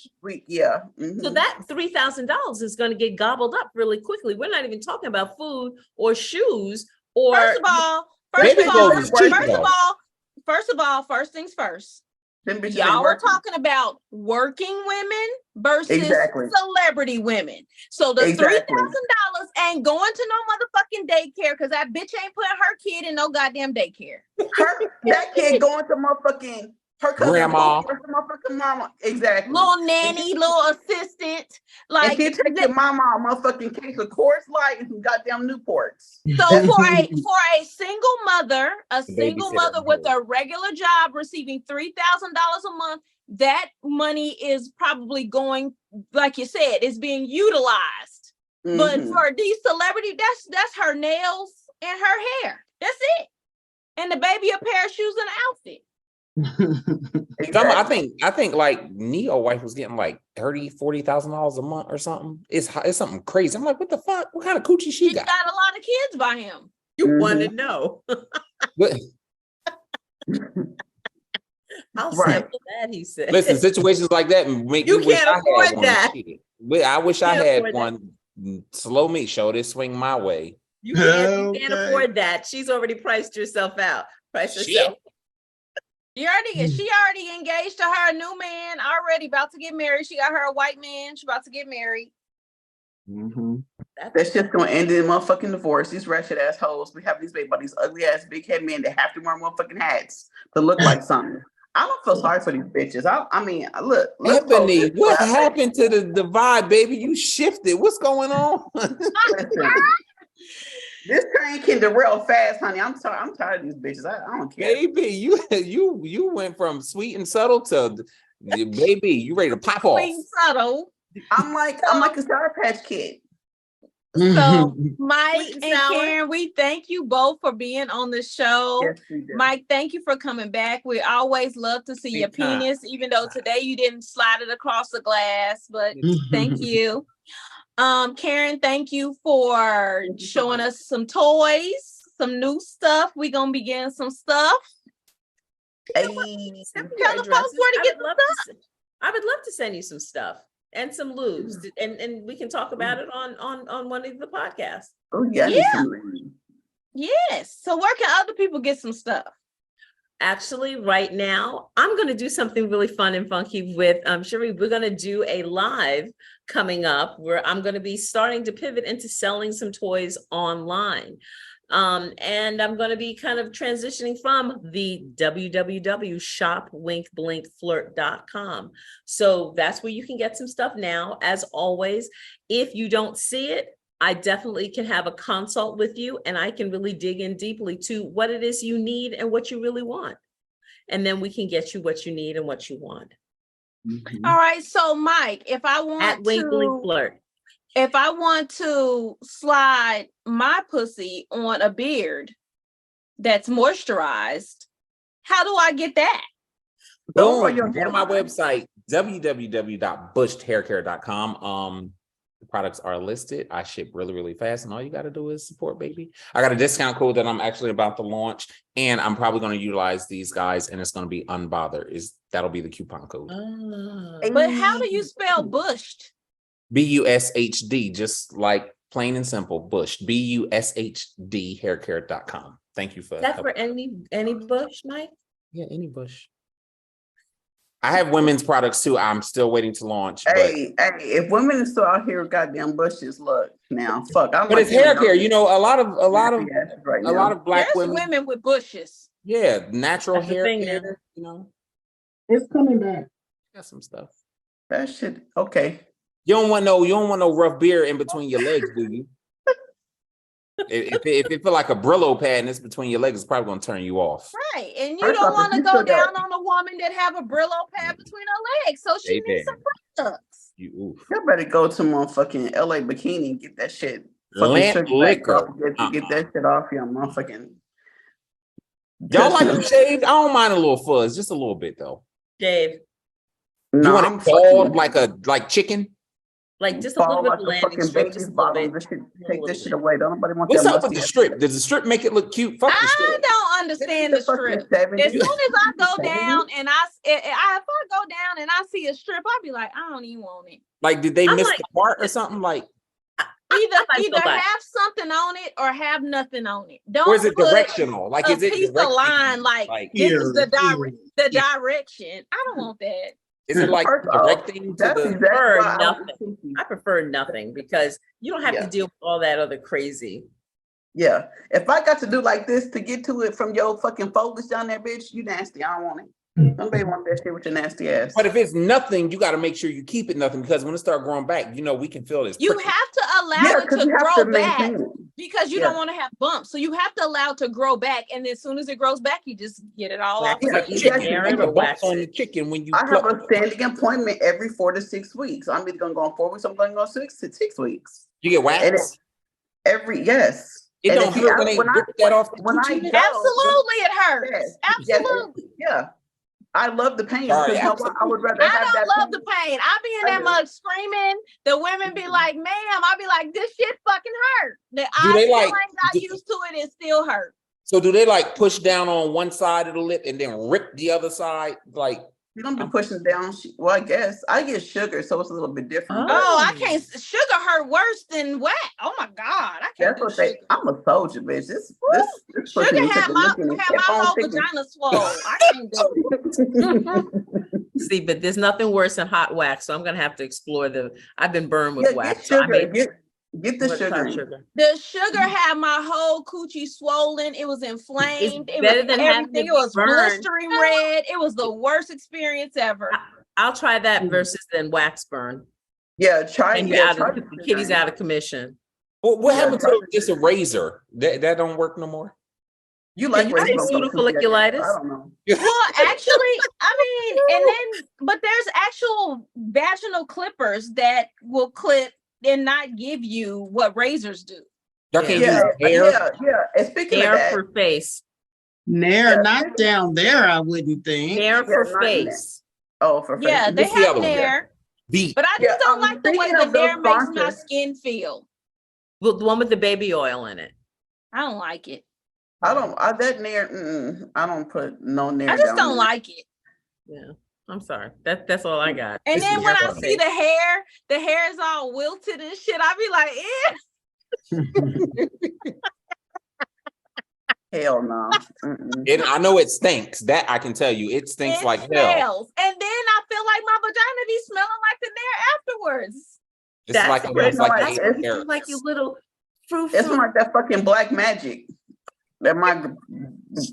Yeah. So that $3,000 is going to get gobbled up really quickly. We're not even talking about food or shoes or. First of all, first things first. Y'all were talking about working women versus celebrity women. So the $3,000 ain't going to no motherfucking daycare because that bitch ain't putting her kid in no goddamn daycare. That kid going to motherfucking her grandma, motherfucking mama, exactly. Little nanny, little assistant. Like he take your mama a motherfucking case of Coors Light and some goddamn Newports. So for a single mother, with a regular job receiving $3,000 a month, that money is probably going, like you said, is being utilized. Mm-hmm. But for these celebrities, that's her nails and her hair. That's it. And the baby a pair of shoes and an outfit. Exactly. I think like Neo wife was getting like $30,000-$40,000 a month or something. It's something crazy. I'm like, what the fuck? What kind of coochie she got? Got a lot of kids by him. You want to know? I'll sample that. He said. Listen, situations like that make you can't afford that. I wish I had one. Slow me, show this swing my way. You can't afford that. She's already priced herself out. Herself. She already engaged to her new man, already about to get married. She got her a white man. She about to get married. Mm-hmm. That's just gonna end in motherfucking divorce. These ratchet assholes. We have these ugly ass big head men that have to wear motherfucking hats to look like something. I don't feel sorry for these bitches. I mean, look. Anthony, what happened to the vibe, baby? You shifted. What's going on? Listen, this train can derail fast, honey. I'm tired of these bitches. I don't care. Baby, you went from sweet and subtle to baby, you ready to pop off. Sweet and subtle. I'm like a Sour Patch Kid. So Mike and Karen, we thank you both for being on the show. Yes, we do. Mike, thank you for coming back. We always love to see your penis, even though today you didn't slide it across the glass, but thank you. Karen, thank you for showing us some toys, some new stuff. We're gonna be getting some stuff. Tell the folks where to get the stuff. I would love to send you some stuff and some lubes, and we can talk about it on one of the podcasts. Oh yeah. Yes. So where can other people get some stuff? Actually, right now, I'm going to do something really fun and funky with Cherie. We're going to do a live coming up where I'm going to be starting to pivot into selling some toys online. And I'm going to be kind of transitioning from the www.shopwinkblinkflirt.com. So that's where you can get some stuff now. As always, if you don't see it, I definitely can have a consult with you and I can really dig in deeply to what it is you need and what you really want. And then we can get you what you need and what you want. Mm-hmm. All right. So Mike, if I want Flirt. If I want to slide my pussy on a beard that's moisturized, how do I get that? Go to my website, www.bushedhaircare.com. The products are listed. I ship really, really fast, and all you got to do is support, baby. I got a discount code that I'm actually about to launch, and I'm probably going to utilize these guys, and it's going to be Unbothered. That'll be the coupon code. But how do you spell bushed? BUSHD, just like plain and simple, Bush. BUSHD haircare.com. Thank you for that. For any bush, Mike? Yeah, any bush. I have women's products too. I'm still waiting to launch. Hey, if women are still out here, goddamn bushes, look now, fuck. But it's hair care. You know, a lot of black There's women with bushes. Yeah, natural That's the hair thing, care. You know, It's coming back. got some stuff. That shit. Okay. You don't want no rough beard in between your legs, do you? If it feel like a Brillo pad and it's between your legs, it's probably gonna turn you off. Right. And you don't want to go down on a woman that have a Brillo pad between her legs. So she needs some products. You better go to motherfucking LA Bikini and get that shit. Lamp liquor. Get that shit off your motherfucking. Y'all like them shaved? I don't mind a little fuzz, just a little bit though. Dave. You want it bald like chicken? Like just a little bit of landing strip, just a little bit. Take this shit away. Don't nobody want What's that up with the strip? Does the strip make it look cute? Fuck the strip. I don't understand the strip. As soon as I go down and if I go down and I see a strip, I'll be like, I don't even want it. Like, did they miss the part or something? Like either have something on it or have nothing on it. Don't or is it directional? Like, is it piece of line like this is the direction? I don't want that. Is it like directing to the nothing? I prefer nothing because you don't have to deal with all that other crazy. Yeah. If I got to do like this to get to it from your fucking foliage down there, bitch, you nasty. I don't want it. Nobody want that shit with your nasty ass. But if it's nothing, you got to make sure you keep it nothing because when it start growing back, we can feel this. You have to allow it to grow back because you don't want to have bumps. So you have to allow it to grow back, and as soon as it grows back, you just get it all off. Like on the chicken when you. I have a standing appointment every 4 to 6 weeks. I'm either gonna go on 4 weeks. I'm gonna go 6 weeks. You get wax yes. It don't hurt when they rip that off. Absolutely, it hurts. Yes. Absolutely. Yeah. I love the pain. Sorry, I would rather have that. I don't love the pain. I be in that mug screaming. The women be like, "Ma'am," I be like, "This shit fucking hurt." I still ain't got used to it. It still hurt. So do they like push down on one side of the lip and then rip the other side? Like you don't be pushing down. Well, I guess I get sugar, so it's a little bit different. Oh, I can't. Sugar hurt worse than what? Oh my God, I can't. That's what I'm a soldier, bitch. This sugar had my whole vagina swole. I can't do it. See, but there's nothing worse than hot wax, so I'm gonna have to explore I've been burned with wax. Get the sugar. The sugar had my whole coochie swollen. It was inflamed. It was everything. It was blistering red. It was the worst experience ever. I'll try that versus then wax burn. Yeah, try. And the kitty's out of commission. Well, what happened to just a razor? That don't work no more. You like folliculitis? I don't know. Well, actually, but there's actual vaginal clippers that will clip and not give you what razors do. Y'all can't use hair. Yeah. And speaking hair of that, for face. Not down there, I wouldn't think. Hair for face. Oh, for face. Yeah, they have nair. But I just don't like the way the nair makes my skin feel. Well, the one with the baby oil in it. I don't like it. I don't. That nair. I don't put no nair. I just don't like it. Yeah. I'm sorry. That's all I got. And then when I see the hair is all wilted and shit, I be like, hell no. I know it stinks. That I can tell you. It stinks like hell. And then I feel like my vagina be smelling like the nair afterwards. It's like you little fruit. It's like that fucking black magic that my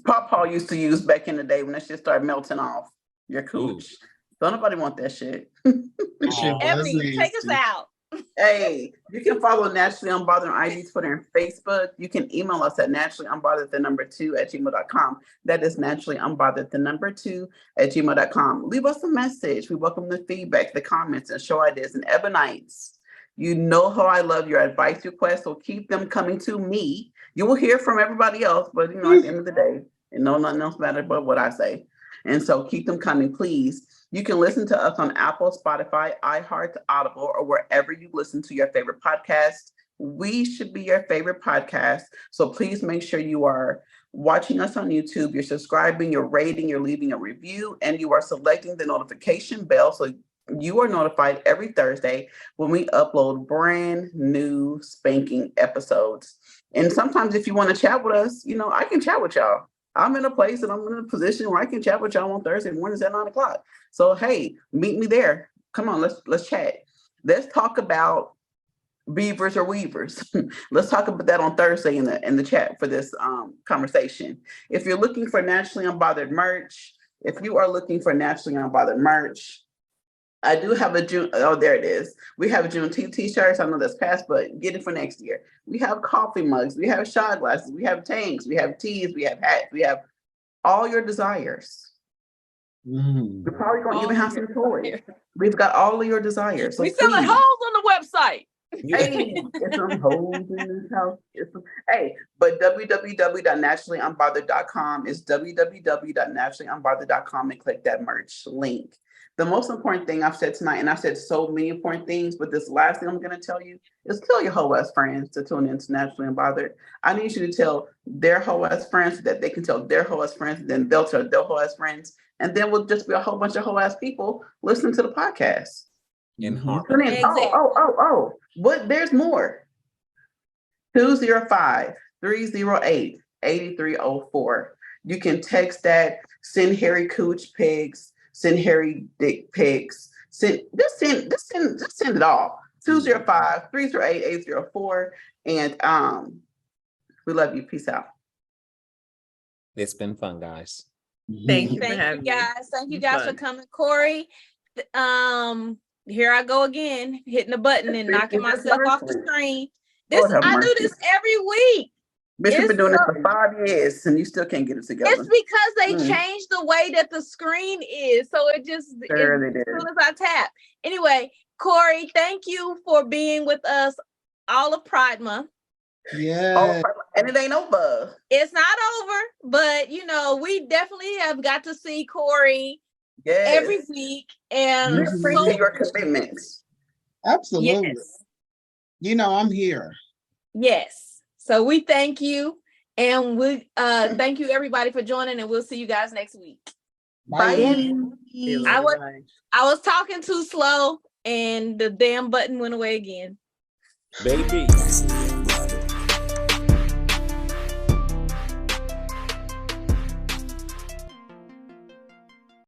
papa used to use back in the day when that shit started melting off your cooch. Don't nobody want that shit. Ebony, take us out. Hey, you can follow Naturally Unbothered on IG, Twitter, and Facebook. You can email us at naturallyunbothered2@gmail.com. That is naturallyunbothered2@gmail.com. Leave us a message. We welcome the feedback, the comments, and show ideas. And Ebonites, you know how I love your advice requests, so keep them coming to me. You will hear from everybody else, but at the end of the day, nothing else matters but what I say. And so keep them coming, please. You can listen to us on Apple, Spotify, iHeart, Audible, or wherever you listen to your favorite podcast. We should be your favorite podcast. So please make sure you are watching us on YouTube, you're subscribing, you're rating, you're leaving a review, and you are selecting the notification bell so you are notified every Thursday when we upload brand new spanking episodes. And sometimes if you want to chat with us, I can chat with y'all. I'm in a place and I'm in a position where I can chat with y'all on Thursday mornings at 9:00. So hey, meet me there. Come on, let's chat. Let's talk about beavers or weavers. Let's talk about that on Thursday in the chat for this conversation. If you're looking for Naturally Unbothered merch, I do have a June. Oh, there it is. We have Juneteenth t-shirts. I know that's past, but get it for next year. We have coffee mugs. We have shot glasses. We have tanks. We have teas. We have hats. We have all your desires. We're probably going to even have some toys. We've got all of your desires. So we selling holes on the website. Hey, it's some holes in this house. Hey, but www.naturallyunbothered.com is www.naturallyunbothered.com and click that merch link. The most important thing I've said tonight, and I've said so many important things, but this last thing I'm going to tell you is tell your whole ass friends to tune into Naturally Unbothered. I need you to tell their whole ass friends so that they can tell their whole ass friends, and then they'll tell their whole ass friends, and then we'll just be a whole bunch of whole ass people listening to the podcast. In harmony. Exactly. What? There's more. 205-308-8304. You can text that, send Harry Cooch pigs, send Harry dick pics, send it all. 205-308-8304. And we love you. Peace out. It's been fun, guys. Thank you for Thank having you me. guys. Thank you guys for coming. Corey, here I go again, hitting the button and knocking myself off the screen. I do this every week. Bitch, we've been doing this for 5 years and you still can't get it together. It's because they changed the way that the screen is. So it just, as soon as I tap. Anyway, Corey, thank you for being with us all of Pride Month. Yeah. And it ain't over. It's not over, but we definitely have got to see Corey every week. And we appreciate your commitments. Absolutely. Yes. I'm here. Yes. So we thank you. And we thank you everybody for joining, and we'll see you guys next week. Bye. I was talking too slow and the damn button went away again. Baby.